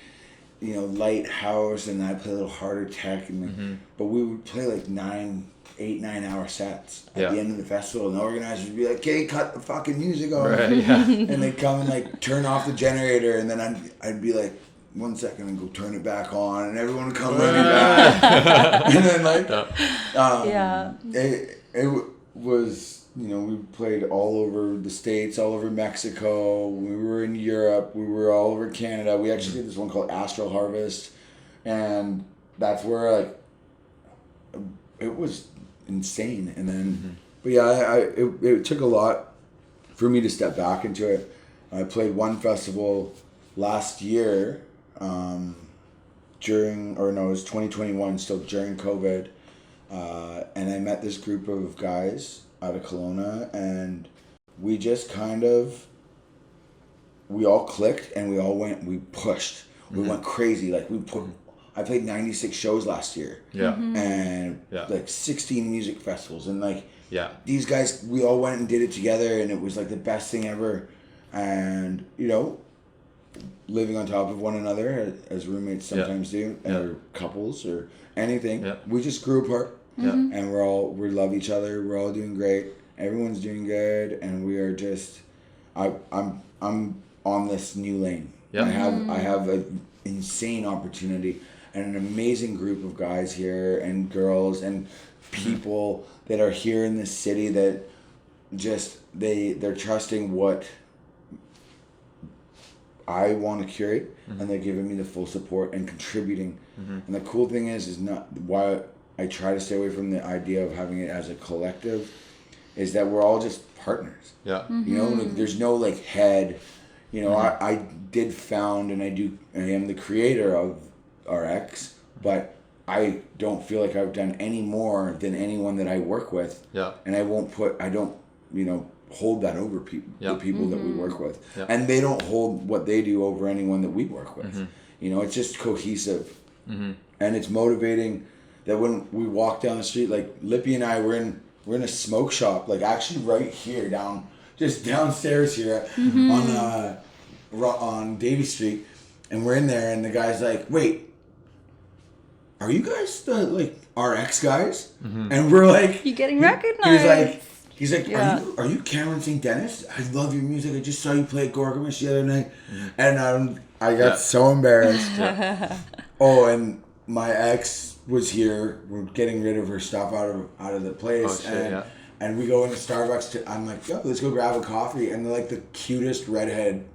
you know, Lighthouse, and I play a little harder tech, and like, but we would play like 8-9 hour sets at the end of the festival, and the organizers would be like, "Okay, cut the fucking music off," and they'd come and like turn off the generator, and then I'd be like, 1 second, and go turn it back on, and everyone would come running back, and then like, it was, you know, we played all over the States, all over Mexico, we were in Europe, we were all over Canada. We actually did this one called Astral Harvest, and that's where like it was insane. And then but yeah, it took a lot for me to step back into it. I played one festival last year it was 2021, still during COVID, and I met this group of guys out of Kelowna, and we just we all clicked, and we pushed, we went crazy. Like I played 96 shows last year, and like 16 music festivals, and like these guys, we all went and did it together, and it was like the best thing ever. And you know, living on top of one another as roommates sometimes do, or couples or anything. We just grew apart, and we love each other. We're all doing great. Everyone's doing good, and we are just. I'm on this new lane. I have an insane opportunity and an amazing group of guys here and girls and people that are here in this city that just they're trusting what I want to curate, and they're giving me the full support and contributing. And the cool thing is not why I try to stay away from the idea of having it as a collective, is that we're all just partners. You know, there's no like head. You know, I did found, and I am the creator of RX, but I don't feel like I've done any more than anyone that I work with. And I don't, you know, hold that over people, the people that we work with. And they don't hold what they do over anyone that we work with. You know, it's just cohesive. And it's motivating that when we walk down the street, like Lippy and I, we're in a smoke shop, like actually right here just downstairs here on Davie Street, and we're in there, and the guy's like, "Wait, are you guys the like RX guys?" And we're like, "You're getting recognized." He's like, "Are you Cameron St. Dennis? I love your music. I just saw you play at Gorgamish the other night," and I got so embarrassed. Oh, and my ex was here. We're getting rid of her stuff out of the place, and we go into Starbucks. I'm like, "Yo, let's go grab a coffee." And they're like the cutest redhead.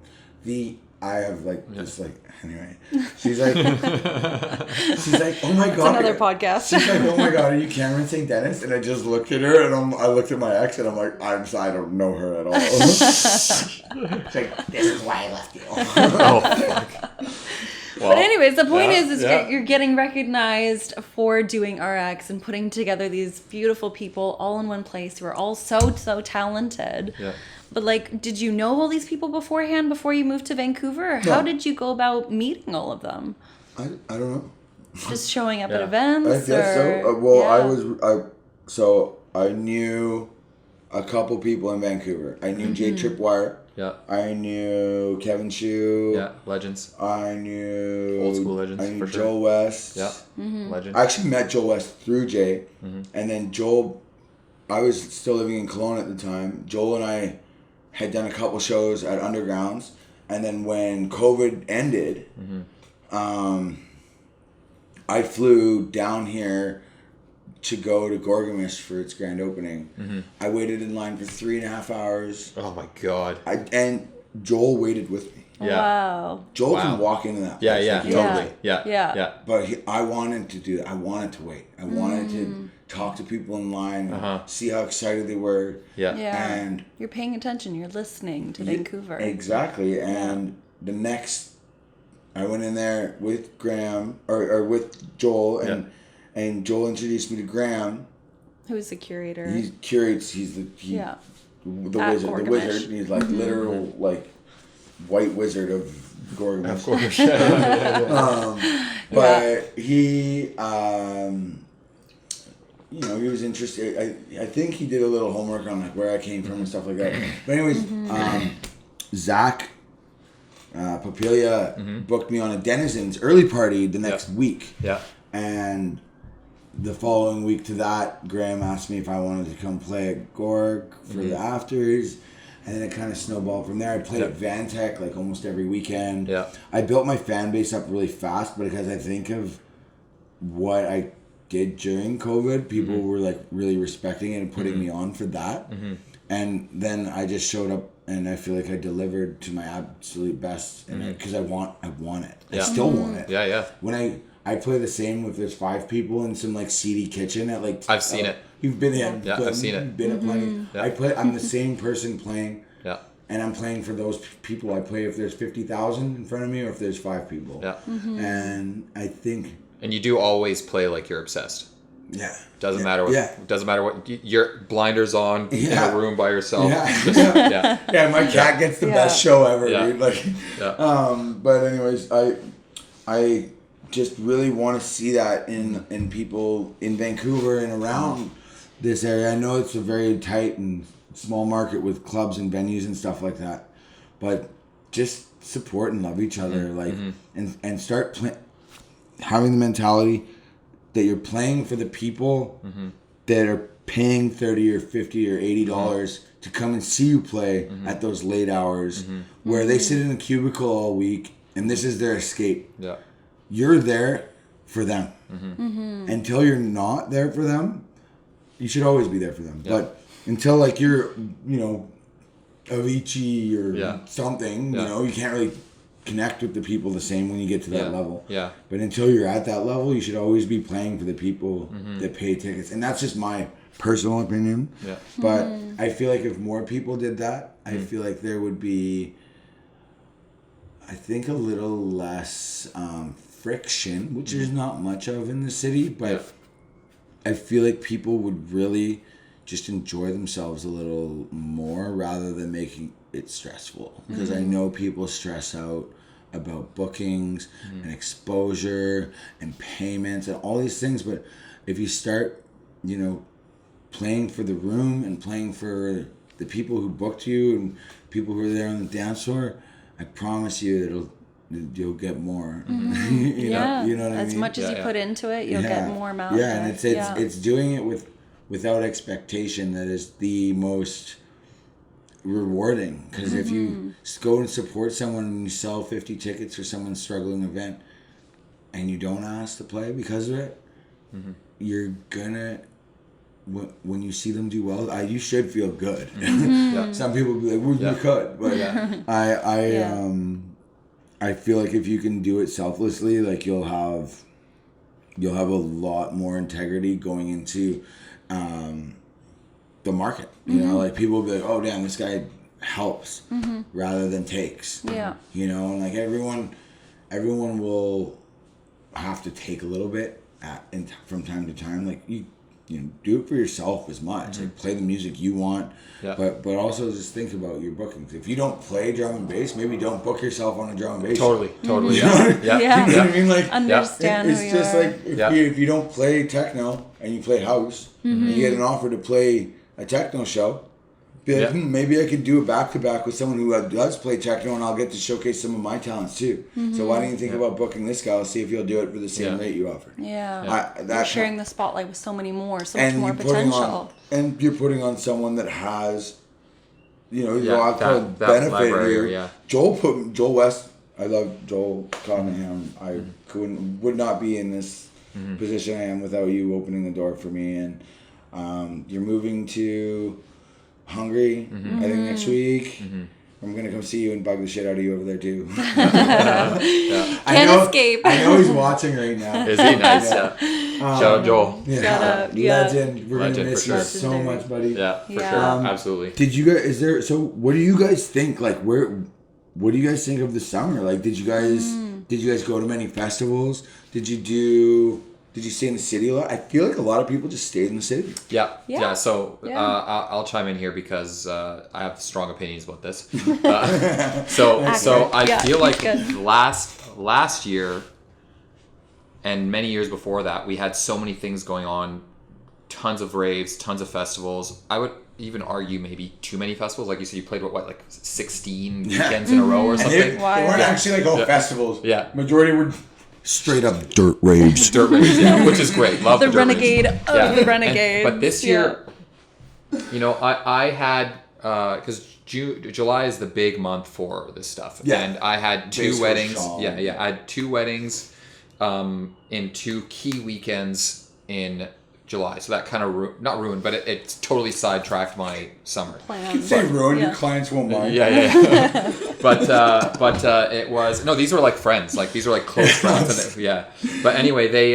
I have like just like anyway. She's like, "Oh my god!" It's another podcast. She's like, "Oh my god, are you Cameron St. Dennis?" And I just looked at her, and I looked at my ex, and I'm like, I don't know her at all. She's like, "This is why I left you." Oh fuck. But anyways, the point is yeah. you're getting recognized for doing RX and putting together these beautiful people all in one place who are all so talented. Yeah. But like, did you know all these people beforehand before you moved to Vancouver? Or how did you go about meeting all of them? I don't know. Just showing up at events? I guess so. I knew a couple people in Vancouver. I knew J Tripwire. Yeah. I knew Kevin Shue. Yeah, legends. I knew old school legends. I knew for sure. Joel West. Yeah, legend. I actually met Joel West through Jay, and then Joel. I was still living in Kelowna at the time. Joel and I had done a couple shows at Undergrounds, and then when COVID ended, I flew down here to go to Gorgamish for its grand opening. I waited in line for 3.5 hours. Oh my God. And Joel waited with me. Yeah. Wow. Joel can walk into that place. Yeah, Like, totally. Yeah. But I wanted to do that. I wanted to wait. I wanted to talk to people in line, see how excited they were. Yeah. And you're paying attention. You're listening to Vancouver. Exactly. And the next, I went in there with Graham or with Joel, and Joel introduced me to Graham. Who's the curator? He curates. He's the wizard. The wizard. He's like literal like white wizard of Gorgamish. Of course. But he, he was interested. I think he did a little homework on like where I came from and stuff like that. But anyways, Zach Papilia booked me on a Denizens early party the next week. Yeah. And the following week to that, Graham asked me if I wanted to come play at Gorg for the afters. And then it kind of snowballed from there. I played at Vantech like almost every weekend. Yeah. I built my fan base up really fast, but because I think of what I did during COVID, people were like really respecting it and putting me on for that. And then I just showed up and I feel like I delivered to my absolute best, and because I want it. I still want it. Yeah. When I play the same if there's 5 people in some like seedy kitchen at like I've seen it. You've been in. Yeah, I've seen it. You've been at plenty. Yeah. I'm the same person playing. Yeah. And I'm playing for those people. I play if there's 50,000 in front of me or if there's 5 people. Yeah. And I think. And you do always play like you're obsessed. Yeah. Doesn't matter what. Yeah. Doesn't matter what. Your blinders on in a room by yourself. Yeah. Yeah. My cat gets the best show ever, dude. Like. Yeah. But anyways, I just really want to see that in people in Vancouver and around this area. I know it's a very tight and small market with clubs and venues and stuff like that, but just support and love each other, like, and start having the mentality that you're playing for the people that are paying $30 or $50 or $80 to come and see you play at those late hours where they sit in a cubicle all week and this is their escape. Yeah. You're there for them. Until you're not there for them, you should always be there for them. Yeah. But until like you're, Avicii or something, you can't really connect with the people the same when you get to that level. Yeah. But until you're at that level, you should always be playing for the people that pay tickets. And that's just my personal opinion. Yeah. But I feel like if more people did that, I feel like there would be, I think, a little less friction, which there's not much of in the city, but I feel like people would really just enjoy themselves a little more rather than making it stressful. Because I know people stress out about bookings and exposure and payments and all these things, but if you start, playing for the room and playing for the people who booked you and people who are there on the dance floor, I promise you you'll get more. You know what I mean? As much as you put into it, you'll get more amount. Yeah, and it's doing it without expectation that is the most rewarding. Because if you go and support someone and you sell 50 tickets for someone's struggling event and you don't ask to play because of it, you're gonna, when you see them do well, you should feel good. Some people be like, well, you could, but I feel like if you can do it selflessly, like you'll have a lot more integrity going into the market. Like people will be like, oh damn, this guy helps rather than takes. Yeah. And like everyone, everyone will have to take a little bit from time to time. Like you know, do it for yourself as much. Like play the music you want, but also just think about your bookings. If you don't play drum and bass, maybe don't book yourself on a drum and bass. Totally. You know what I mean? Like understand it's who you just are. like if you don't play techno and you play house, and you get an offer to play a techno show. Be like, maybe I could do a back-to-back with someone who does play techno, and I'll get to showcase some of my talents too. So why don't you think about booking this guy? I'll see if he'll do it for the same rate you offer. You're sharing the spotlight with so many more, so much and more potential. And you're putting on someone that has, you know, that benefit library, here. Joel West. I love Joel Cottingham. I would not be in this position I am without you opening the door for me. And you're moving to Hungary, I think next week. I'm gonna come see you and bug the shit out of you over there too. Can't escape. I know he's watching right now. Is he nice? Shout out Joel. Shout out, legend. We're Legend gonna miss for you sure. so much, buddy. Yeah, for sure. Absolutely. Did you guys? What do you guys think? Like, what do you guys think of the summer? Like, did you guys go to many festivals? Did you stay in the city a lot? I feel like a lot of people just stayed in the city. Yeah. So I'll chime in here because I have strong opinions about this. So I feel like last year and many years before that, we had so many things going on, tons of raves, tons of festivals. I would even argue maybe too many festivals. Like you said, you played like 16 weekends in a row or something. They weren't actually like festivals. Yeah. Majority were straight up dirt raves. Which is great. Love the dirt renegade raves. of the renegades. But this year, you know, I had because July is the big month for this stuff, and I had two weddings. I had two weddings in two key weekends in July, so that kind of not ruined, but it totally sidetracked my summer. You can say ruined. Your clients won't mind. Yeah. but it was these were like friends, like these were like close friends, and But anyway, they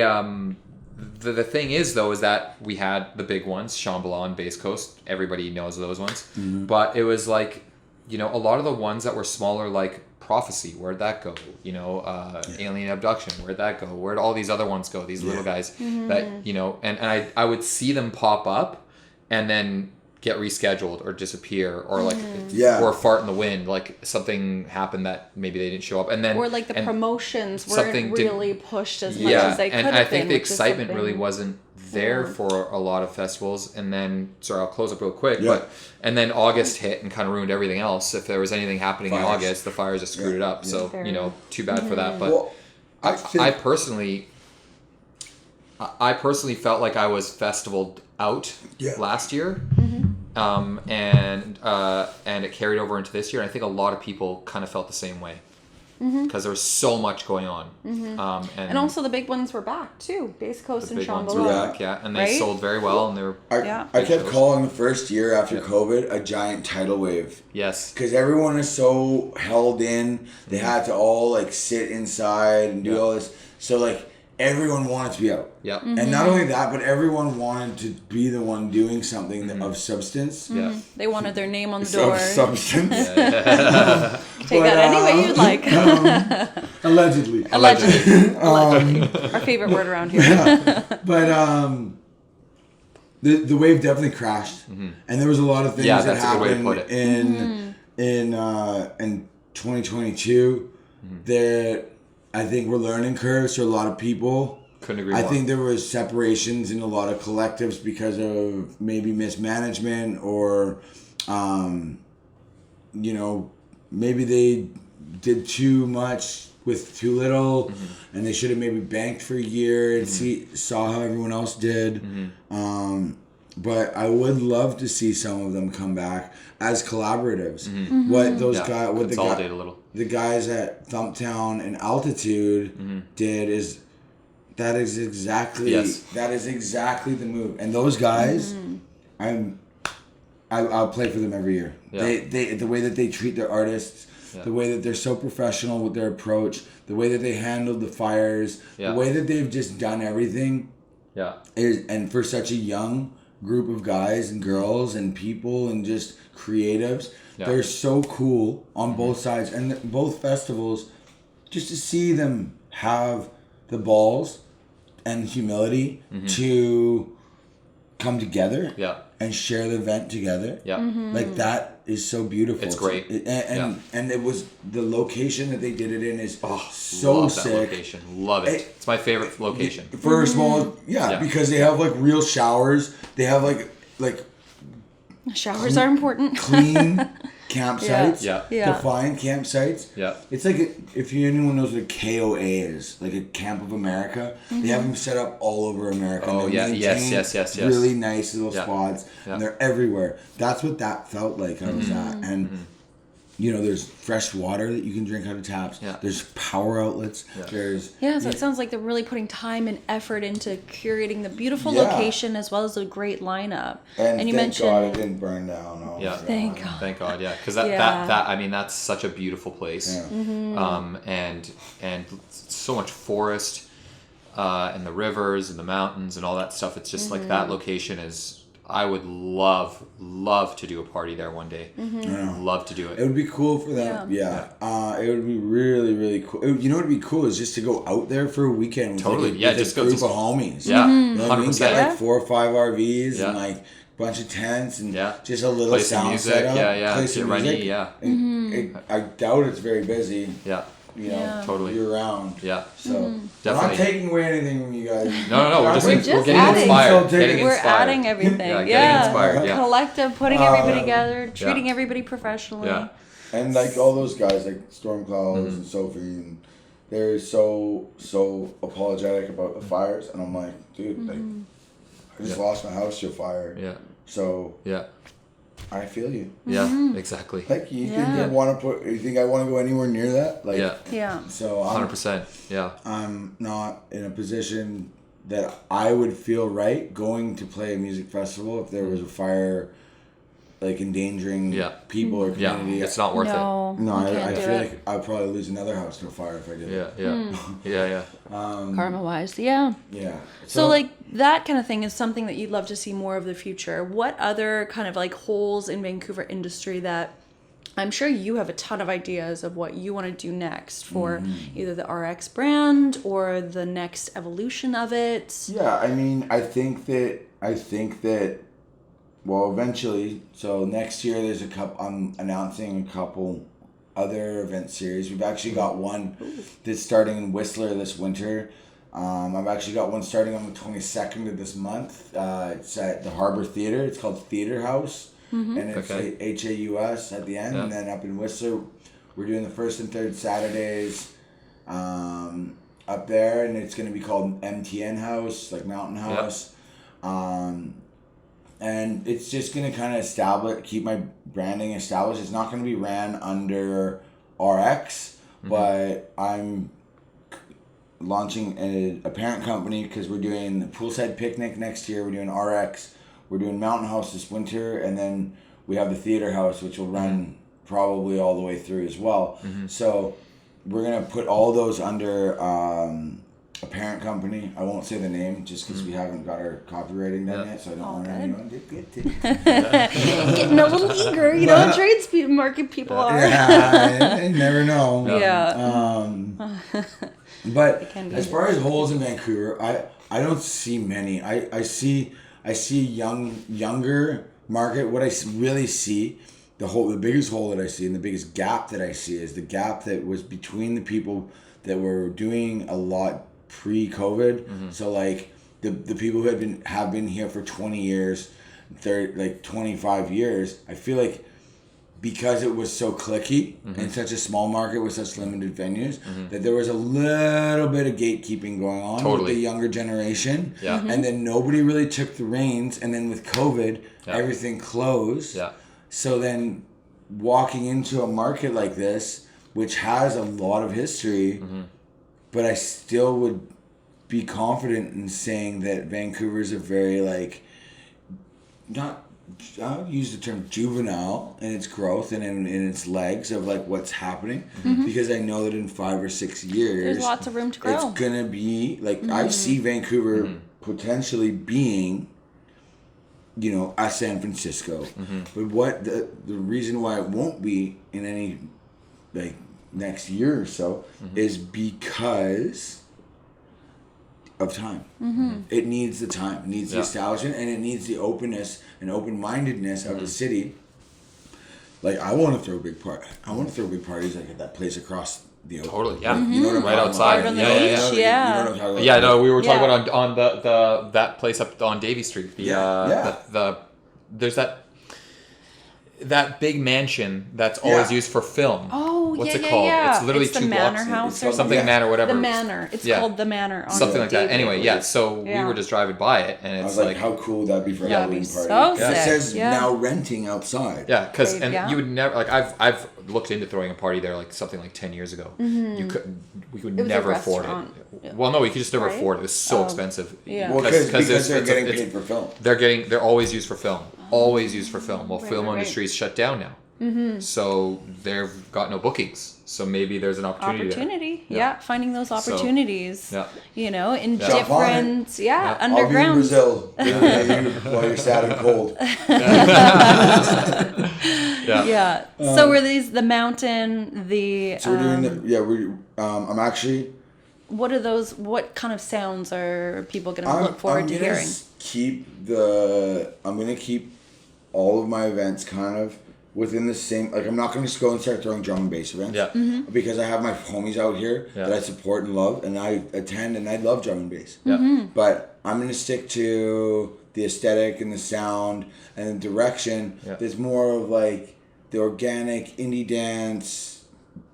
the thing is though is that we had the big ones, Shambhala and Base Coast. Everybody knows those ones, but it was like, you know, a lot of the ones that were smaller, like Prophecy, where'd that go? You know, Alien Abduction, where'd that go? Where'd all these other ones go? These little guys that, you know, and I would see them pop up and then get rescheduled or disappear or like or fart in the wind, like something happened that maybe they didn't show up, and then or like the promotions weren't really pushed as much as they could have and I been, think the excitement really wasn't there for a lot of festivals. And then I'll close up real quick, and then August hit and kind of ruined everything else. If there was anything happening in August, the fires just screwed it up. So you know, too bad for that. But I personally felt like I was festivaled out last year, and it carried over into this year. And I think a lot of people kind of felt the same way. Because there was so much going on, and also the big ones were back too. Base Coast and Shambhala. The big ones were back, and they sold very well, and they were. I kept calling the first year after COVID a giant tidal wave. Yes. Because everyone is so held in, they had to all like sit inside and do all this. So like everyone wanted to be out. Yeah. And not only that, but everyone wanted to be the one doing something of substance. Yeah. They wanted their name on the door. Substance. Take that any way you'd like. Allegedly. Our favorite word around here. But the wave definitely crashed, and there was a lot of things that happened in 2022 that I think were learning curves for a lot of people. Couldn't agree more. I think there was separations in a lot of collectives because of maybe mismanagement or, you know, maybe they did too much with too little, and they should have maybe banked for a year and saw how everyone else did. But I would love to see some of them come back as collaboratives. What those guys, consolidate a little. The guys at Thumptown and Altitude did is that is exactly the move. And those guys, I'll play for them every year. They the way that they treat their artists, the way that they're so professional with their approach, the way that they handled the fires, the way that they've just done everything. And for such a young group of guys and girls and people and just creatives, they're so cool on both sides. And both festivals, just to see them have the balls and humility to come together and share the event together. Yeah. Like that is so beautiful. It's great. And it was the location that they did it in is so love sick. That location. Love it. It's my favorite location. For a small, because they have like real showers. They have like showers are important. Clean campsites. Yeah. Defined campsites. Yeah. It's like if anyone knows what a KOA is, like a Camp of America. They have them set up all over America. Oh yeah. Yes. Really nice little spots, Yeah. and they're everywhere. That's what that felt like. I was at, and you know, there's fresh water that you can drink out of taps. Yeah. There's power outlets. Yeah. There's so it sounds like they're really putting time and effort into curating the beautiful location as well as a great lineup. And you thank mentioned God it didn't burn down. Oh, Yeah. Thank God. Thank God, yeah, because that I mean that's such a beautiful place, and so much forest, and the rivers and the mountains and all that stuff. It's just like that location is. I would love to do a party there one day. Love to do it. It would be cool for them. Yeah. It would be really, really cool. You know what would be cool is just to go out there for a weekend with Totally. like Yeah, just go group of homies. Yeah. You know what I mean? 100%. Get like 4 or 5 RVs Yeah. and like a bunch of tents and Yeah. just a little Play some sound music. setup. Yeah. Play some Get music. ready. Yeah. And I doubt it's very busy. Yeah. You know, Totally. year round. Yeah. So I'm Definitely. not taking away anything from you guys. No. We're just getting adding. inspired. We're Getting we're inspired. adding everything. Getting inspired. Yeah. Collective, putting everybody together, treating everybody professionally. Yeah. And like all those guys, like Storm Clouds and Sophie, and they're so apologetic about the fires, and I'm like, dude, like I just lost my house to a fire. Yeah. So Yeah. I feel you. Yeah. Exactly. Like you think I want to you think I want to go anywhere near that? Like Yeah. So 100%. Yeah. I'm not in a position that I would feel right going to play a music festival if there was a fire, like endangering people or Yeah. community. It's not worth it. No, you I can't do feel it. like I'd probably lose another house to a fire if I did it. Yeah. Karma wise, yeah. Yeah. So like that kind of thing is something that you'd love to see more of the future. What other kind of like holes in Vancouver industry that I'm sure you have a ton of ideas of what you want to do next for either the RX brand or the next evolution of it? Yeah, I mean, I think that well, eventually, so next year there's I'm announcing a couple other event series. We've actually got one that's starting in Whistler this winter. I've actually got one starting on the 22nd of this month. It's at the Harbor Theater. It's called Theater House. And it's HAUS at the end. And then up in Whistler, we're doing the first and third Saturdays up there. And it's going to be called MTN House, like Mountain House. And it's just going to kind of keep my branding established. It's not going to be ran under RX, but I'm launching a parent company because we're doing the Poolside Picnic next year. We're doing RX. We're doing Mountain House this winter. And then we have the Theater House, which will run probably all the way through as well. So we're going to put all those under a parent company. I won't say the name just because we haven't got our copywriting done yet, so I don't want anyone to get it. Getting a little eager, you know, trades market people are. Yeah, I never know. Yeah. But as far as holes in Vancouver, I don't see many. I see younger market. What I really see, the biggest hole that I see and the biggest gap that I see is the gap that was between the people that were doing a lot pre-COVID. So like the people who have been here for 20 years, 25 years, I feel like because it was so cliquey and such a small market with such limited venues, that there was a little bit of gatekeeping going on with the younger generation. And then nobody really took the reins. And then with COVID, everything closed. So then walking into a market like this, which has a lot of history, but I still would be confident in saying that Vancouver is a very I'll use the term juvenile in its growth and in its legs of like what's happening, because I know that in 5 or 6 years there's lots of room to grow. It's gonna be like I see Vancouver potentially being, you know, a San Francisco, but what the reason why it won't be in any next year or so is because of time. It needs the time. It needs the establishment, and it needs the openness and open-mindedness of the city. Like, I want to throw big parties. I want to throw big parties like at that place across the ocean. Totally, yeah. Like, you know what I'm right talking outside. about? Right on the beach, You know what I'm talking about? Yeah, no, we were talking Yeah. about on the that place up on Davie Street. There's that big mansion that's always used for film. Oh, What's yeah, it called? yeah. It's literally It's the 2 Manor blocks. House or Something something. Manor, whatever. The Manor. It's called the Manor. On Something like that. Davie. Anyway, yeah. So we were just driving by it, and I it's was like, how cool would that be for a That'd be Halloween party? so It sick. says Yeah. now renting outside. yeah, because Right, and yeah. you would never like I've looked into throwing a party there like something like 10 years ago. You couldn't. We could It was a never afford it. restaurant. Yeah. Well, no, we could just never Right? afford it. It was so Oh. expensive. Yeah. Well, because it's- they're getting it's- paid for film. They're always used for film. Always used for film. Well, Right, film right, right. industry is shut down now. So they've got no bookings. So maybe there's an opportunity. There. Yeah. Finding those opportunities. Yeah. You know, in Yeah. Jump on it. different, Yeah. I'll be in underground. Brazil while you're sad and cold. Yeah. Yeah. So were these the mountain, the So we're doing I'm actually what are those? What kind of sounds are people going to look forward to hearing? I'm gonna keep all of my events kind of within the same. Like, I'm not gonna just go and start throwing drum and bass events. Yeah. Because I have my homies out here that I support and love, and I attend, and I love drum and bass. Yeah. But I'm gonna stick to the aesthetic and the sound and the direction. Yeah. There's more of like the organic indie dance,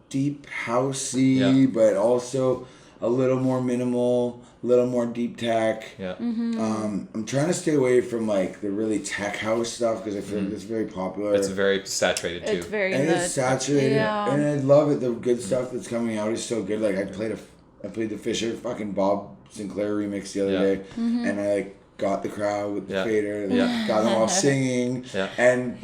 deep housey, but also a little more minimal, a little more deep tech. Yeah. I'm trying to stay away from like the really tech house stuff because I feel like it's very popular. It's very saturated too. It's very and it's saturated, yeah. and I love it. The good stuff that's coming out is so good. Like I played the Fisher fucking Bob Sinclair remix the other day, and I like got the crowd with the fader, got them all singing, and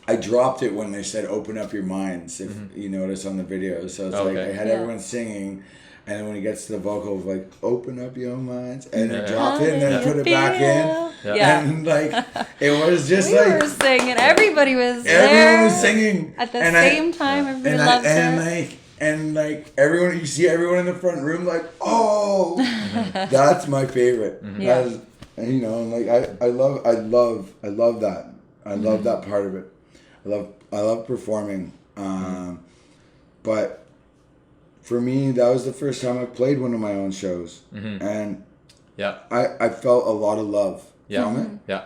I dropped it when they said "open up your minds." If you notice on the video, so it's like I had everyone singing. And then when he gets to the vocal of like, open up your minds, and then drop it and then put it back in. Yeah. And like, it was just we like. were singing, everybody was there. Everyone was singing. At the same time, everybody loves it. And everyone, you see everyone in the front room like, oh, that's my favorite. Yeah. That is, and, you know, like I love that. I love that part of it. I love performing. But for me, that was the first time I played one of my own shows, and I felt a lot of love from it. Yeah.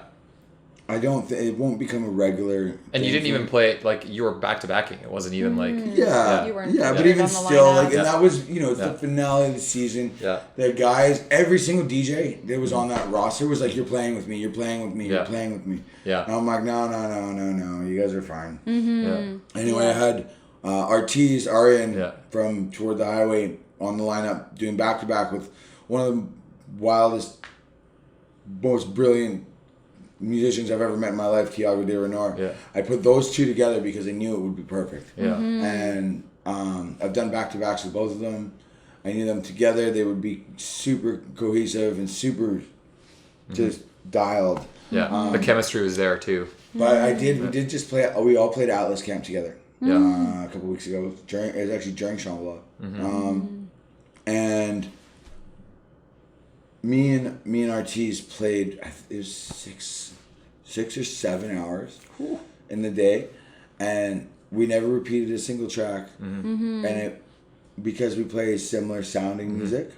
I don't think it won't become a regular. And you didn't even play it like you were back to backing. It wasn't even like Yeah, You weren't but put it even on the still, lineup. like, and that was, you know, it's the finale of the season. Yeah. The guys, every single DJ that was on that roster was like, "You're playing with me. You're playing with me. You're playing with me." Yeah. And I'm like, no. You guys are fine. Yeah. Anyway, I had Artis Aryan from Toward the Highway on the lineup doing back to back with one of the wildest, most brilliant musicians I've ever met in my life, Tiago de Renor. Yeah. I put those two together because I knew it would be perfect. Yeah. And I've done back to backs with both of them. I knew them together; they would be super cohesive and super just dialed. Yeah. The chemistry was there too. But we did just play. We all played Atlas Camp together. Yeah. A couple weeks ago. It was actually during Shambhala. And me and Artis played. It was 6 or 7 hours in the day, and we never repeated a single track. And because we play similar sounding music,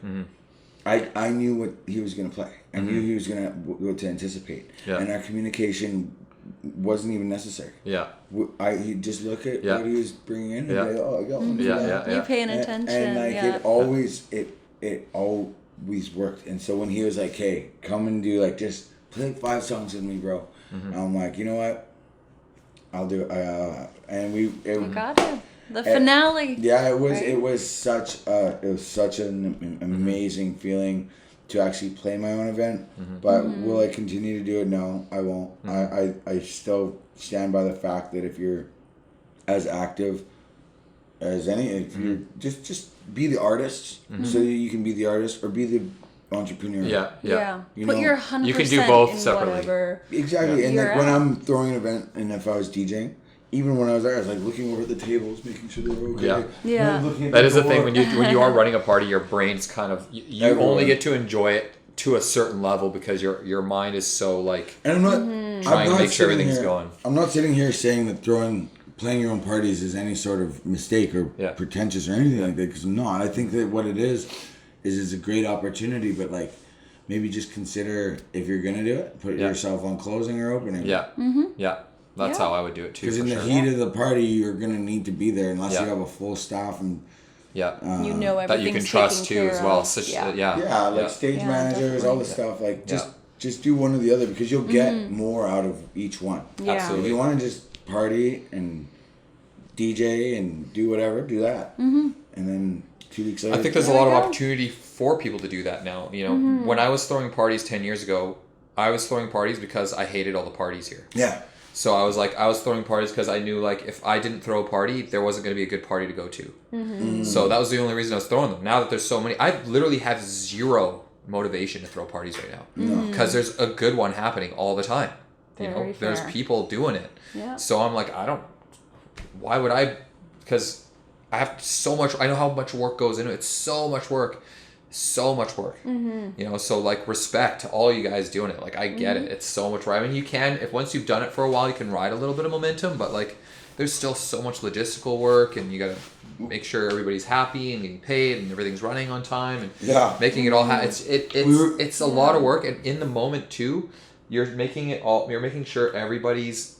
I knew what he was gonna play. I knew he was gonna what to anticipate, and our communication wasn't even necessary. Yeah. He just look at what he was bringing in. And be like, oh, I got one. You're paying attention. And like it always worked. And so when he was like, "Hey, come and do like just play like 5 songs with me, bro," and I'm like, you know what? I'll do it. And we got it. The finale. Yeah, it was. Right? It was such an amazing feeling to actually play my own event. But will I continue to do it? No, I won't. I still stand by the fact that if you're as active as if you're just be the artist, so that you can be the artist or be the entrepreneur. Yeah. You Put know, your 100% you can do both in separately. Whatever exactly. And like when I'm throwing an event, and if I was DJing, even when I was there, I was like looking over at the tables, making sure they were okay. Yeah. Yeah. Looking at That is the door. thing when you are running a party, your brain's kind of you Everywhere. only get to enjoy it to a certain level because your mind is so like And I'm not trying to make sure sitting everything's here- going. I'm not sitting here saying that playing your own parties is any sort of mistake or pretentious or anything like that, because I'm not. I think that what it is it's a great opportunity, but like maybe just consider if you're gonna do it, put yourself on closing or opening. Yeah. Yeah. That's how I would do it too. Because in the sure. heat of the party, you're gonna need to be there unless Yeah. you have a full staff and you know everything's that you can trust taken too care as well. of. Such, yeah, like stage managers, all this stuff. Like just do one or the other, because you'll get more out of each one. Yeah. Absolutely. If you want to just party and DJ and do whatever, do that. And then 2 weeks later, I think there's a lot of opportunity for people to do that now. You know, when I was throwing parties 10 years ago, I was throwing parties because I hated all the parties here. Yeah. So I was throwing parties because I knew like if I didn't throw a party, there wasn't going to be a good party to go to. So that was the only reason I was throwing them. Now that there's so many, I literally have zero motivation to throw parties right now because there's a good one happening all the time. Very There's fair. people doing it. Yeah. So I'm like, why would I? Because I have so much. I know how much work goes into it. It's so much work. You know, so like respect to all you guys doing it. Like I get it. It's so much work. I mean, you can, if once you've done it for a while, you can ride a little bit of momentum, but like there's still so much logistical work, and you got to make sure everybody's happy and getting paid and everything's running on time and making it all it's a lot of work, and in the moment too, you're making sure everybody's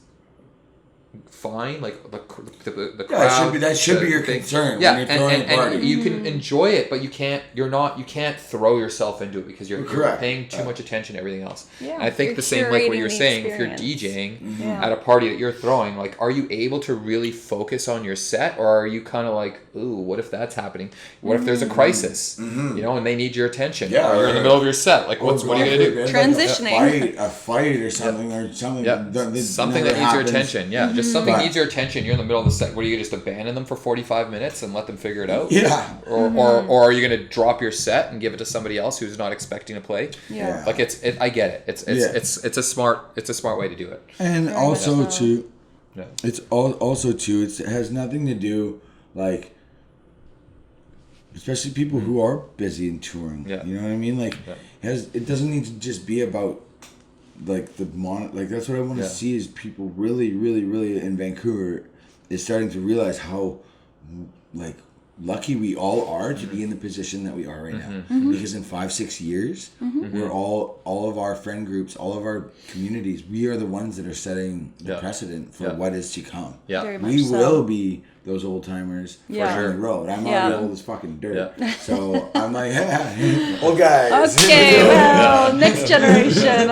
fine, like the crowd. That should be your concern. Yeah, when you're throwing a party. and you can enjoy it, but you can't throw yourself into it because you're paying too much attention to everything else. Yeah, and I think you're the same like what curating you're the saying, experience. if you're DJing at a party that you're throwing, like are you able to really focus on your set, or are you kind of like, ooh, what if that's happening? What if there's a crisis? You know, and they need your attention. Yeah, or you're in the middle of your set. Like what are you gonna do? Transitioning. A fight or something or something. Something that needs your attention. Yeah, just something needs your attention. You're in the middle of the set. What are you just abandon them for 45 minutes and let them figure it out? Yeah. Or are you going to drop your set and give it to somebody else who's not expecting to play? Yeah. Like I get it. It's a smart way to do it. And also too, Yeah. it's also too. It has nothing to do like, especially people who are busy and touring. Yeah. You know what I mean? Like, it doesn't need to just be about like like that's what I want to see is people really, really, really in Vancouver is starting to realize how like lucky we all are to be in the position that we are right now. Because in 5-6 years, we're all of our friend groups, all of our communities, we are the ones that are setting the precedent for what is to come. Yeah. Very much We so. will be those old timers for Yeah. the road. I'm Yeah. already old as fucking dirt. So I'm like, old guys. Okay, well, next generation,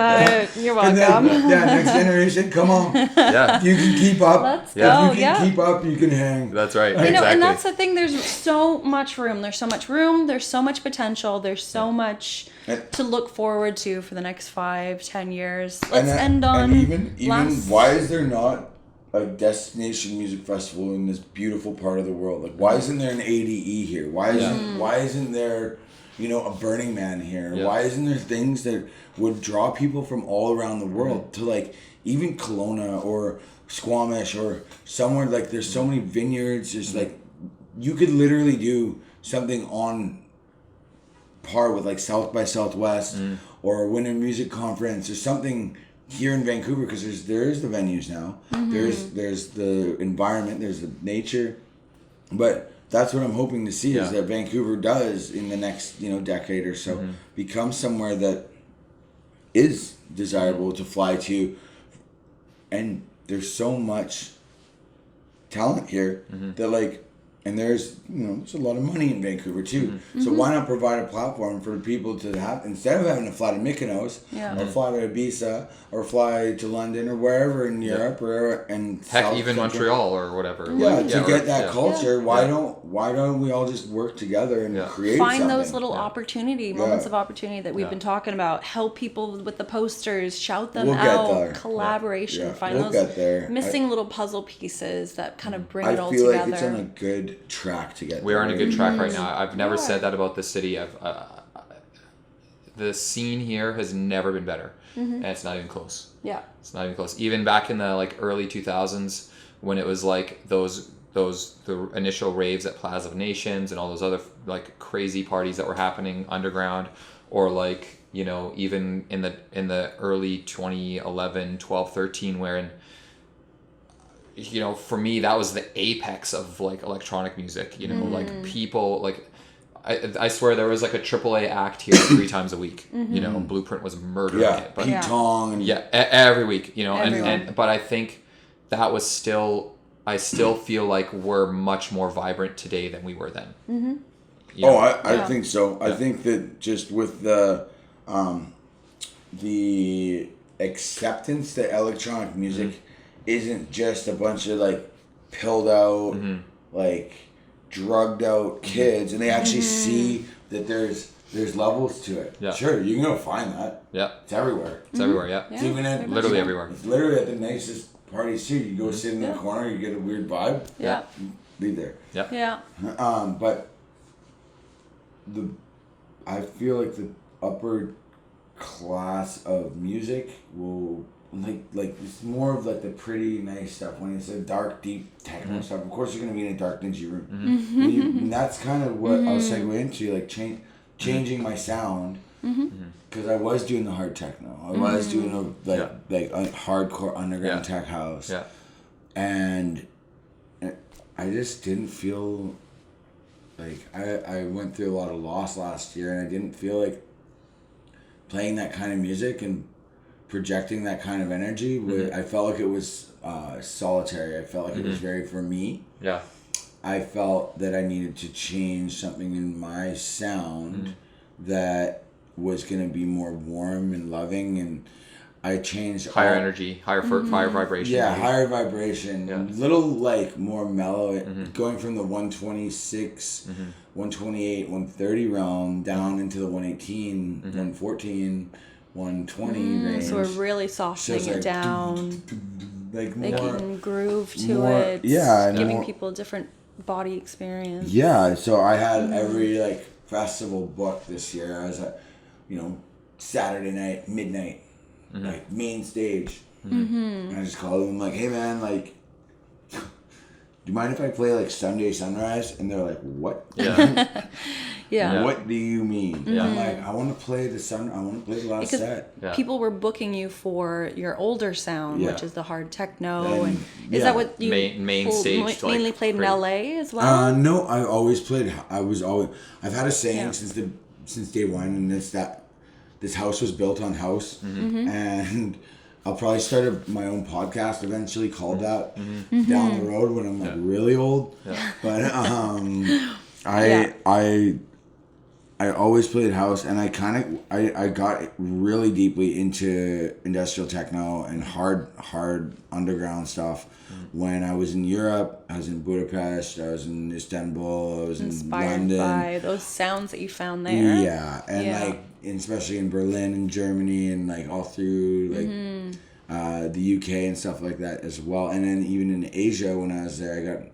you're And welcome. then, next generation, come on. Yeah. You can keep up. Let's If go, you can keep up, you can hang. That's right. You know, Exactly. and that's the thing. There's so much room. There's so much room. There's so much potential. There's so much to look forward to for the next 5-10 years. Let's end on. And even why is there not a destination music festival in this beautiful part of the world? Like, why isn't there an ADE here? Why isn't there, a Burning Man here? Yeah. Why isn't there things that would draw people from all around the world to like even Kelowna or Squamish or somewhere like there's so many vineyards. There's like you could literally do something on par with like South by Southwest or a Winter Music Conference or something here in Vancouver, because there is the venues now. There's the environment, there's the nature, but that's what I'm hoping to see is that Vancouver does in the next decade or so become somewhere that is desirable to fly to, and there's so much talent here that like. And there's a lot of money in Vancouver too. So why not provide a platform for people to have, instead of having to fly to Mykonos or fly to Ibiza or fly to London or wherever in Europe or and heck, even Montreal or whatever. Yeah, to get that culture. Why don't we all just work together and create find something? those little moments of opportunity that we've been talking about. Help people with the posters, shout them out, collaboration. Find those missing little puzzle pieces that kind of bring it all together. I feel like it's on a good track to get. We are on a good track right now. I've never said that about the city. the scene here has never been better, and it's not even close. Yeah. It's not even close. Even back in the like early 2000s, when it was like the initial raves at Plaza of Nations and all those other like crazy parties that were happening underground, or like, you know, even in the early 2011, 12, 13, wherein, you know, for me that was the apex of like electronic music. You know, like people like. I swear there was like a AAA act here 3 times a week. You know, Blueprint was murdering it. But Pete Tong. And every week. You know, Everyone. and but I think that was still. I still feel like we're much more vibrant today than we were then. You know? I think so. I think that just with the acceptance that electronic music isn't just a bunch of like pilled out, like drugged out kids, and they actually see that there's levels to it. Yeah. Sure, you can go find that. Yeah. It's everywhere. It's everywhere, yeah. It's even at Literally everywhere. It's literally at the nicest parties too. You go sit in the corner, you get a weird vibe. Yeah. Be there. Yeah. Yeah. But I feel like the upper class of music will like it's more of like the pretty nice stuff. When it's a dark, deep techno stuff, of course you're gonna be in a dark, dingy room. And that's kind of what I was segueing into, like changing my sound. Because I was doing the hard techno. I was doing like hardcore underground tech house. Yeah. And I just didn't feel like I went through a lot of loss last year, and I didn't feel like playing that kind of music and projecting that kind of energy. I felt like it was solitary. I felt like it was very for me. Yeah. I felt that I needed to change something in my sound that was going to be more warm and loving, and I changed higher energy, higher vibration. Yeah, higher vibration. A little like more mellow, going from the 126, 128, 130 realm down into the 118, 114, 120 range. So we're really softening it down, like making groove to it. Yeah, giving people a different body experience. Yeah, so I had every like festival booked this year. I was at, you know, Saturday night, midnight, like main stage. And I just called them like, hey man, like, do you mind if I play like Sunday Sunrise? And they're like, what? Yeah. What do you mean? I'm like, I want to play the last set. Yeah. People were booking you for your older sound, which is the hard techno. And is that what you main stage mainly played in LA as well? No, I always played. I've had a saying since day one, and it's that this house was built on house, and I'll probably start my own podcast eventually called that down the road when I'm like really old. But I always played house, and I got really deeply into industrial techno and hard underground stuff when I was in Europe. I was in Budapest, I was in Istanbul, I was Inspired in London. by those sounds that you found there. Yeah, and like especially in Berlin and Germany, and like all through like the UK and stuff like that as well. And then even in Asia when I was there,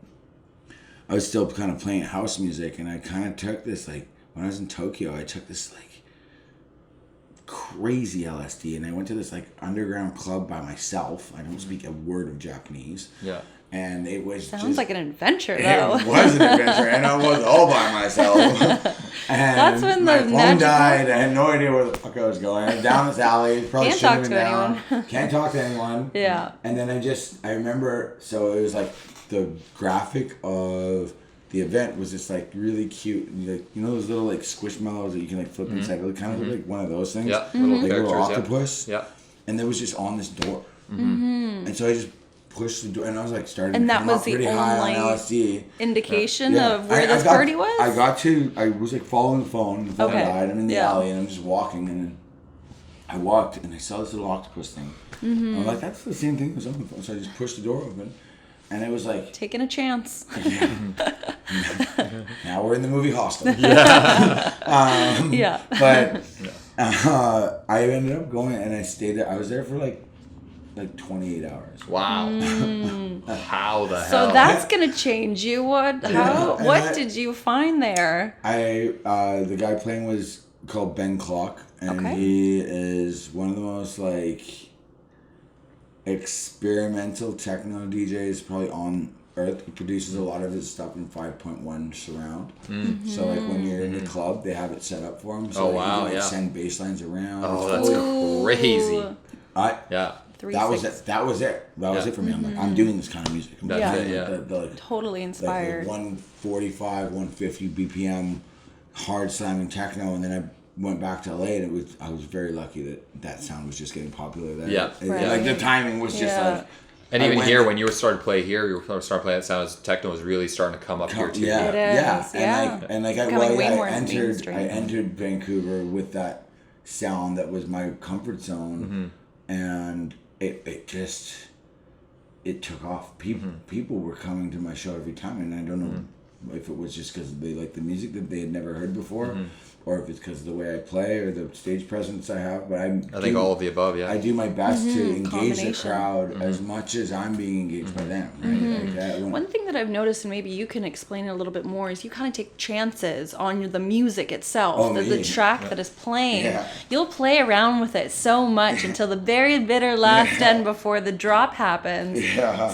I was still kind of playing house music, and I kind of took this like, when I was in Tokyo, I took this like crazy LSD, and I went to this like underground club by myself. I don't speak a word of Japanese. Yeah. And it was sounds like an adventure, though. It was an adventure, and I was all by myself. And that's when my the phone died. I had no idea where the fuck I was going. I was down this alley. Probably Can't shouldn't talk have to been anyone. down. Can't talk to anyone. Yeah. And then I remember, so it was like the graphic of the event was just like really cute. And like, you know those little like squishmallows that you can like flip inside? It kind of looked like one of those things. Yeah. Like a little octopus. Yeah. And it was just on this door. And so I just pushed the door, and I was like starting and to that come was up the pretty high on only LSD. indication of where this party was? I was like following the phone. The phone died. I'm in the alley, and I'm just walking, and then I walked, and I saw this little octopus thing. I'm like, that's the same thing that was on the phone. So I just pushed the door open, and it was like... taking a chance. Now we're in the movie Hostel. But I ended up going, and I stayed there. I was there for like 28 hours. Wow. How the hell? So that's gonna change you. What did you find there? The guy playing was called Ben Clock, And he is one of the most like experimental techno DJs probably on earth. He produces a lot of his stuff in 5.1 surround. So like when you're in the club, they have it set up for him. So you can like send bass lines around. Oh, that's crazy. That was it. That was it for me. I'm like, I'm doing this kind of music. I'm totally inspired. Like 145, 150 BPM hard slamming techno, and then I went back to LA, and I was very lucky that sound was just getting popular there. Like the timing was just like. And even here, when you were starting to play here, you were starting to play that sound as techno was really starting to come up here too. And I entered Vancouver with that sound that was my comfort zone, and it took off. People were coming to my show every time, and I don't know if it was just because they liked the music that they had never heard before, or if it's because of the way I play or the stage presence I have. But I think all of the above. I do my best to engage the crowd as much as I'm being engaged by them. Right? One thing that I've noticed, and maybe you can explain it a little bit more, is you kind of take chances on the music itself, the track that is playing. You'll play around with it so much until the very bitter last end before the drop happens.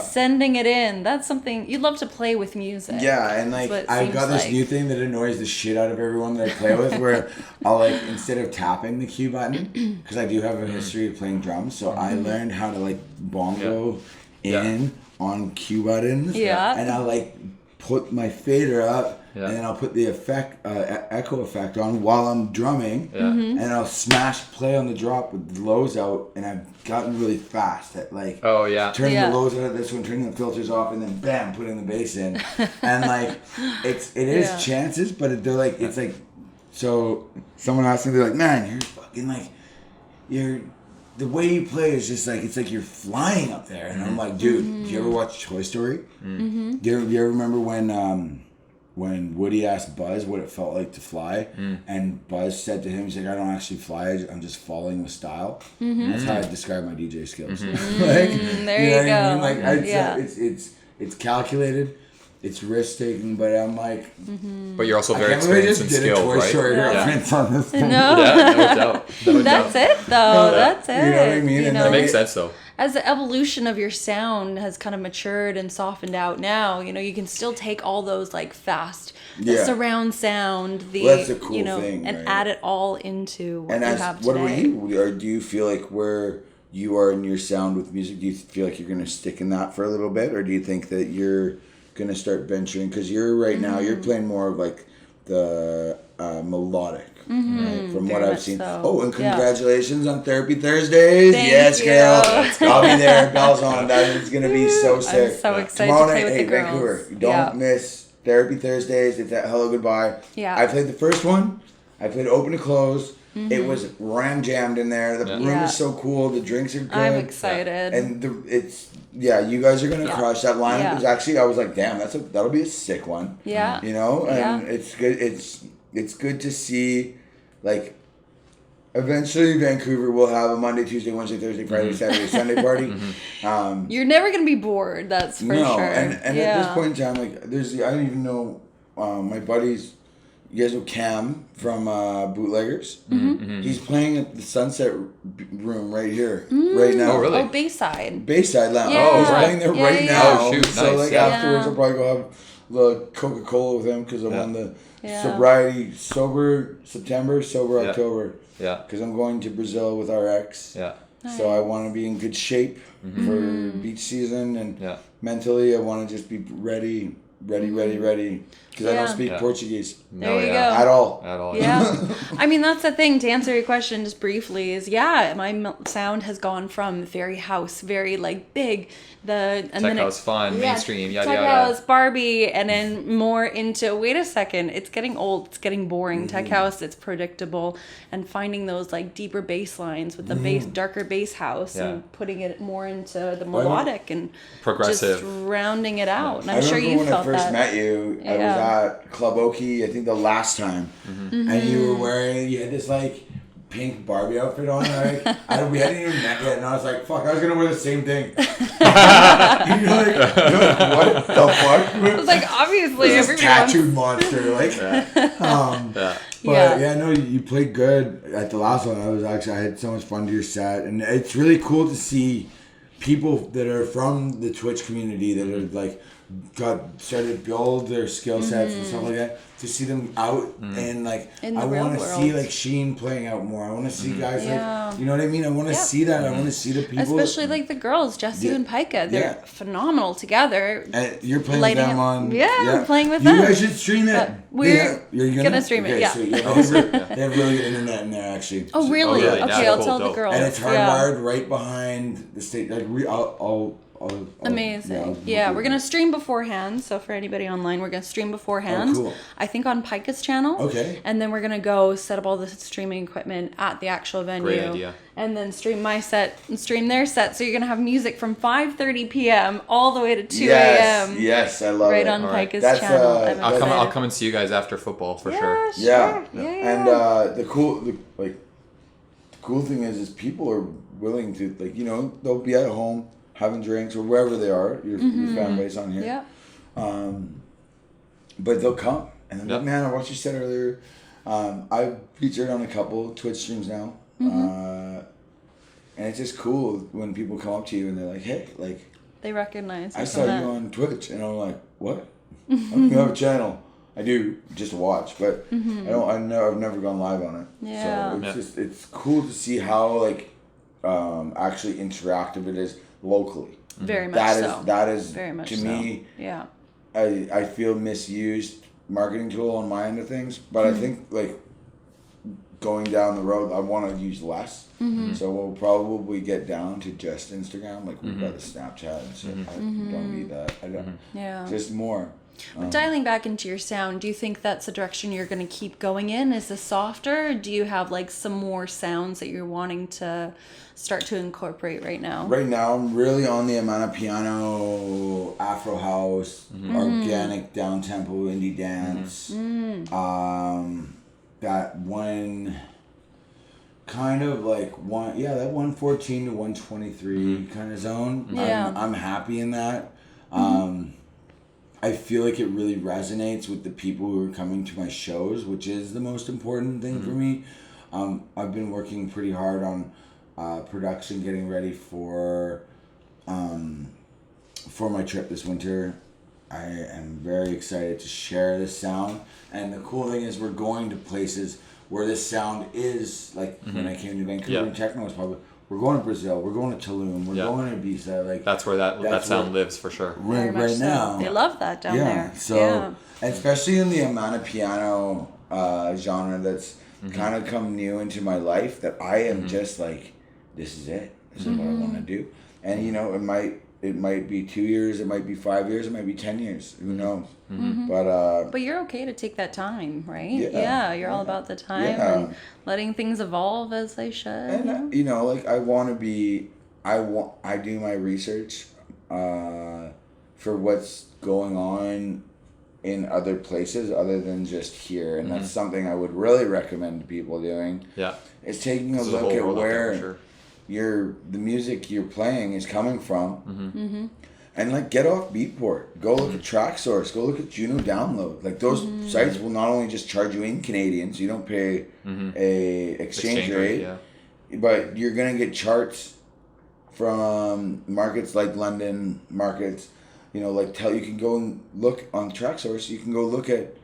Sending it in. That's something you'd love to play with music. And like I've got this new thing that annoys the shit out of everyone that I play with, where I'll like, instead of tapping the cue button, because I do have a history of playing drums, so I learned how to like bongo in on cue buttons, and I'll like put my fader up, and then I'll put the echo effect on while I'm drumming, and I'll smash play on the drop with the lows out, and I've gotten really fast at like turning the lows out of this one, turning the filters off, and then bam, putting the bass in, and like it is chances, but they're like it's like. So someone asked me, they're like, man, you're fucking like, the way you play is just like, it's like you're flying up there. And I'm like, dude, do you ever watch Toy Story? Do you ever remember when Woody asked Buzz what it felt like to fly? And Buzz said to him, he's like, I don't actually fly, I'm just falling with style. That's how I describe my DJ skills. There you go. I mean? Like, it's calculated. It's risk taking, but I'm like. But you're also very experienced and skilled, right? On this thing. No doubt. That's it, though. That's it. You know what I mean? That makes sense, though. As the evolution of your sound has kind of matured and softened out now, you can still take all those like fast surround sound, that's a cool thing, and add it all into what you have today. What about you? Or do you feel like where you are in your sound with music, do you feel like you're going to stick in that for a little bit, or do you think that you're gonna start venturing, because you're right now you're playing more of like the melodic, right? From what I've seen. And congratulations on Therapy Thursdays. Thank you. Girl, I'll be there. Bells on. That is gonna be so sick. I'm so excited Tomorrow to play night, with the girls. Vancouver, don't miss Therapy Thursdays. It's at Hello Goodbye. I played the first one. I played open to close. It was ram jammed in there. The room is so cool. The drinks are good. I'm excited. And you guys are gonna crush that lineup. Was actually, I was like, damn, that'll be a sick one. And it's good. It's good to see, like, eventually Vancouver will have a Monday, Tuesday, Wednesday, Thursday, Friday, Saturday, Sunday party. You're never gonna be bored. That's for sure. And at this point in time, like, I don't even know my buddies. You guys know Cam from Bootleggers? He's playing at the Sunset Room right here, right now. Oh, really? Oh, Bayside. Bayside Lounge. Yeah. He's playing there right now. Oh, shoot. So, Nice. afterwards, I'll probably go have the Coca-Cola with him, because I'm on the sobriety, sober September, sober October. Because I'm going to Brazil with our ex. So I want to be in good shape for beach season, and mentally I want to just be ready. Because I don't speak Portuguese. There you go. At all. I mean, that's the thing, to answer your question just briefly, is my sound has gone from very house, very like big, tech house, fun, mainstream, yada tech yada. house, Barbie, and then more into, wait a second, it's getting old, it's getting boring. Tech house, it's predictable, and finding those like deeper bass lines with the darker bass house, and putting it more into the melodic and progressive, just rounding it out. And I'm sure you felt that. When I first met you, I was at Club Oki, I think the last time, and you had this like pink Barbie outfit on, right? We hadn't even met yet, and I was like, fuck, I was gonna wear the same thing. You're like, what the fuck? It's like, obviously, This everybody tattooed wants... monster, like. But yeah, no, you played good at the last one. I had so much fun to your set, and it's really cool to see people that are from the Twitch community that are like started to build their skill sets and stuff like that. To see them out and like, I want to see like Sheen playing out more. I want to see guys like, you know what I mean? I want to see that. I want to see the people, especially like the girls, Jessie and Pika. They're phenomenal together. And you're playing with them on. I'm playing with them. You guys should stream it. You're gonna stream it. Yeah. Sweet. They have really good internet in there, actually. Oh really? Oh, really? Okay, Yeah, I'll tell the girls. And it's hardwired right behind the stage. Like Amazing. Yeah, we're gonna stream beforehand. So for anybody online, we're gonna stream beforehand. Oh, cool. I think on Pika's channel. Okay. And then we're gonna go set up all the streaming equipment at the actual venue. Great idea. And then stream my set and stream their set. So you're gonna have music from 5:30 p.m. all the way to 2 a.m. Yes, I love it. Right on Pika's channel. I'll come and see you guys after football for sure. Yeah. And the cool thing is people are willing to, like, you know, they'll be at home having drinks or wherever they are, your fan base on here. Yeah. But they'll come. And then, man, I watched you said earlier, I've featured on a couple Twitch streams now. And it's just cool when people come up to you and they're like, hey, like... They recognize I saw you on Twitch. And I'm like, what? You have a channel. I do, just to watch, but I've never gone live on it. Yeah. So it's cool to see how, like, actually interactive it is locally. Very much so. That is very much to so. me. Yeah. I feel misused marketing tool on my end of things, but I think like going down the road, I want to use less. So we'll probably get down to just Instagram, like we've got the Snapchat and shit. I don't need that. I don't. Yeah. Just more. But dialing back into your sound, do you think that's the direction you're going to keep going in? Is this softer? Or do you have like some more sounds that you're wanting to start to incorporate right now? Right now, I'm really on the amount of piano, Afro house, organic down-tempo indie dance. That one kind of like that 114 to 123 kind of zone. Yeah. I'm happy in that. I feel like it really resonates with the people who are coming to my shows, which is the most important thing for me. I've been working pretty hard on production, getting ready for my trip this winter. I am very excited to share this sound. And the cool thing is we're going to places where this sound is, like when I came to Vancouver and techno was probably... We're going to Brazil. We're going to Tulum. We're going to Ibiza. Like that's where that sound lives for sure. Right now, they love that down there. So, and especially in the amount of piano genre that's kind of come new into my life, that I am just like, this is it. This is what I want to do. And you know, it might be 2 years. It might be 5 years. It might be 10 years. Who knows? But you're okay to take that time, right? Yeah, you're all about the time and letting things evolve as they should. And you know, like I do my research for what's going on in other places other than just here, and that's something I would really recommend people doing. Yeah, is taking a look at where the music you're playing is coming from. And like get off Beatport, go look at TrackSource, go look at Juno Download. Like those sites will not only just charge you in Canadian, so you don't pay a exchange rate, but you're gonna get charts from markets like London, markets, you know, like you can go and look on TrackSource. You can go look at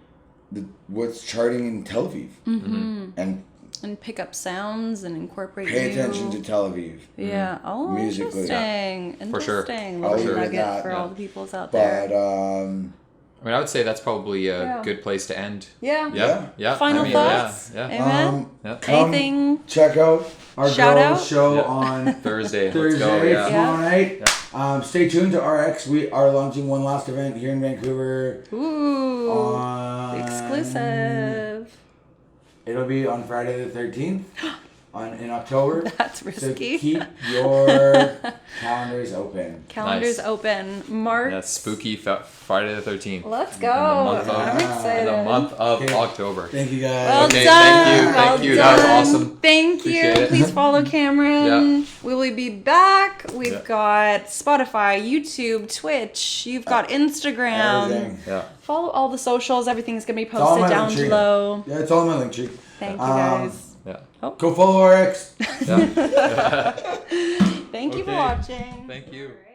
what's charting in Tel Aviv, and pick up sounds and incorporate. Pay attention to Tel Aviv. Yeah. Oh, musically. Interesting. For sure. Little nugget for all the peoples out there. But I mean, I would say that's probably a good place to end. Yeah. Final thoughts. Amen. Come check out our girls' show on Thursday. Tomorrow night. Stay tuned to RX. We are launching one last event here in Vancouver. Ooh. Exclusive. It'll be on Friday the 13th in October. That's risky. So keep your Calendar's open. Calendar's Nice. open. Mark. Yeah, spooky Friday the 13th. Let's go. I'm I'm excited. In the month of Okay. October. Thank you guys. Well Okay, done. thank you, Well thank you. That was done. awesome. Thank you. Appreciate it. Please follow Cameron. Yeah. We will be back. We've Yeah. got Spotify, YouTube, Twitch. You've got Instagram. Everything. Yeah. Follow all the socials. Everything's gonna be It's all posted my down link tree. below. Yeah, it's all in my link tree. Thank you guys. Yeah. Go follow our ex. Yeah. Thank you for Okay. watching. Thank you. All right.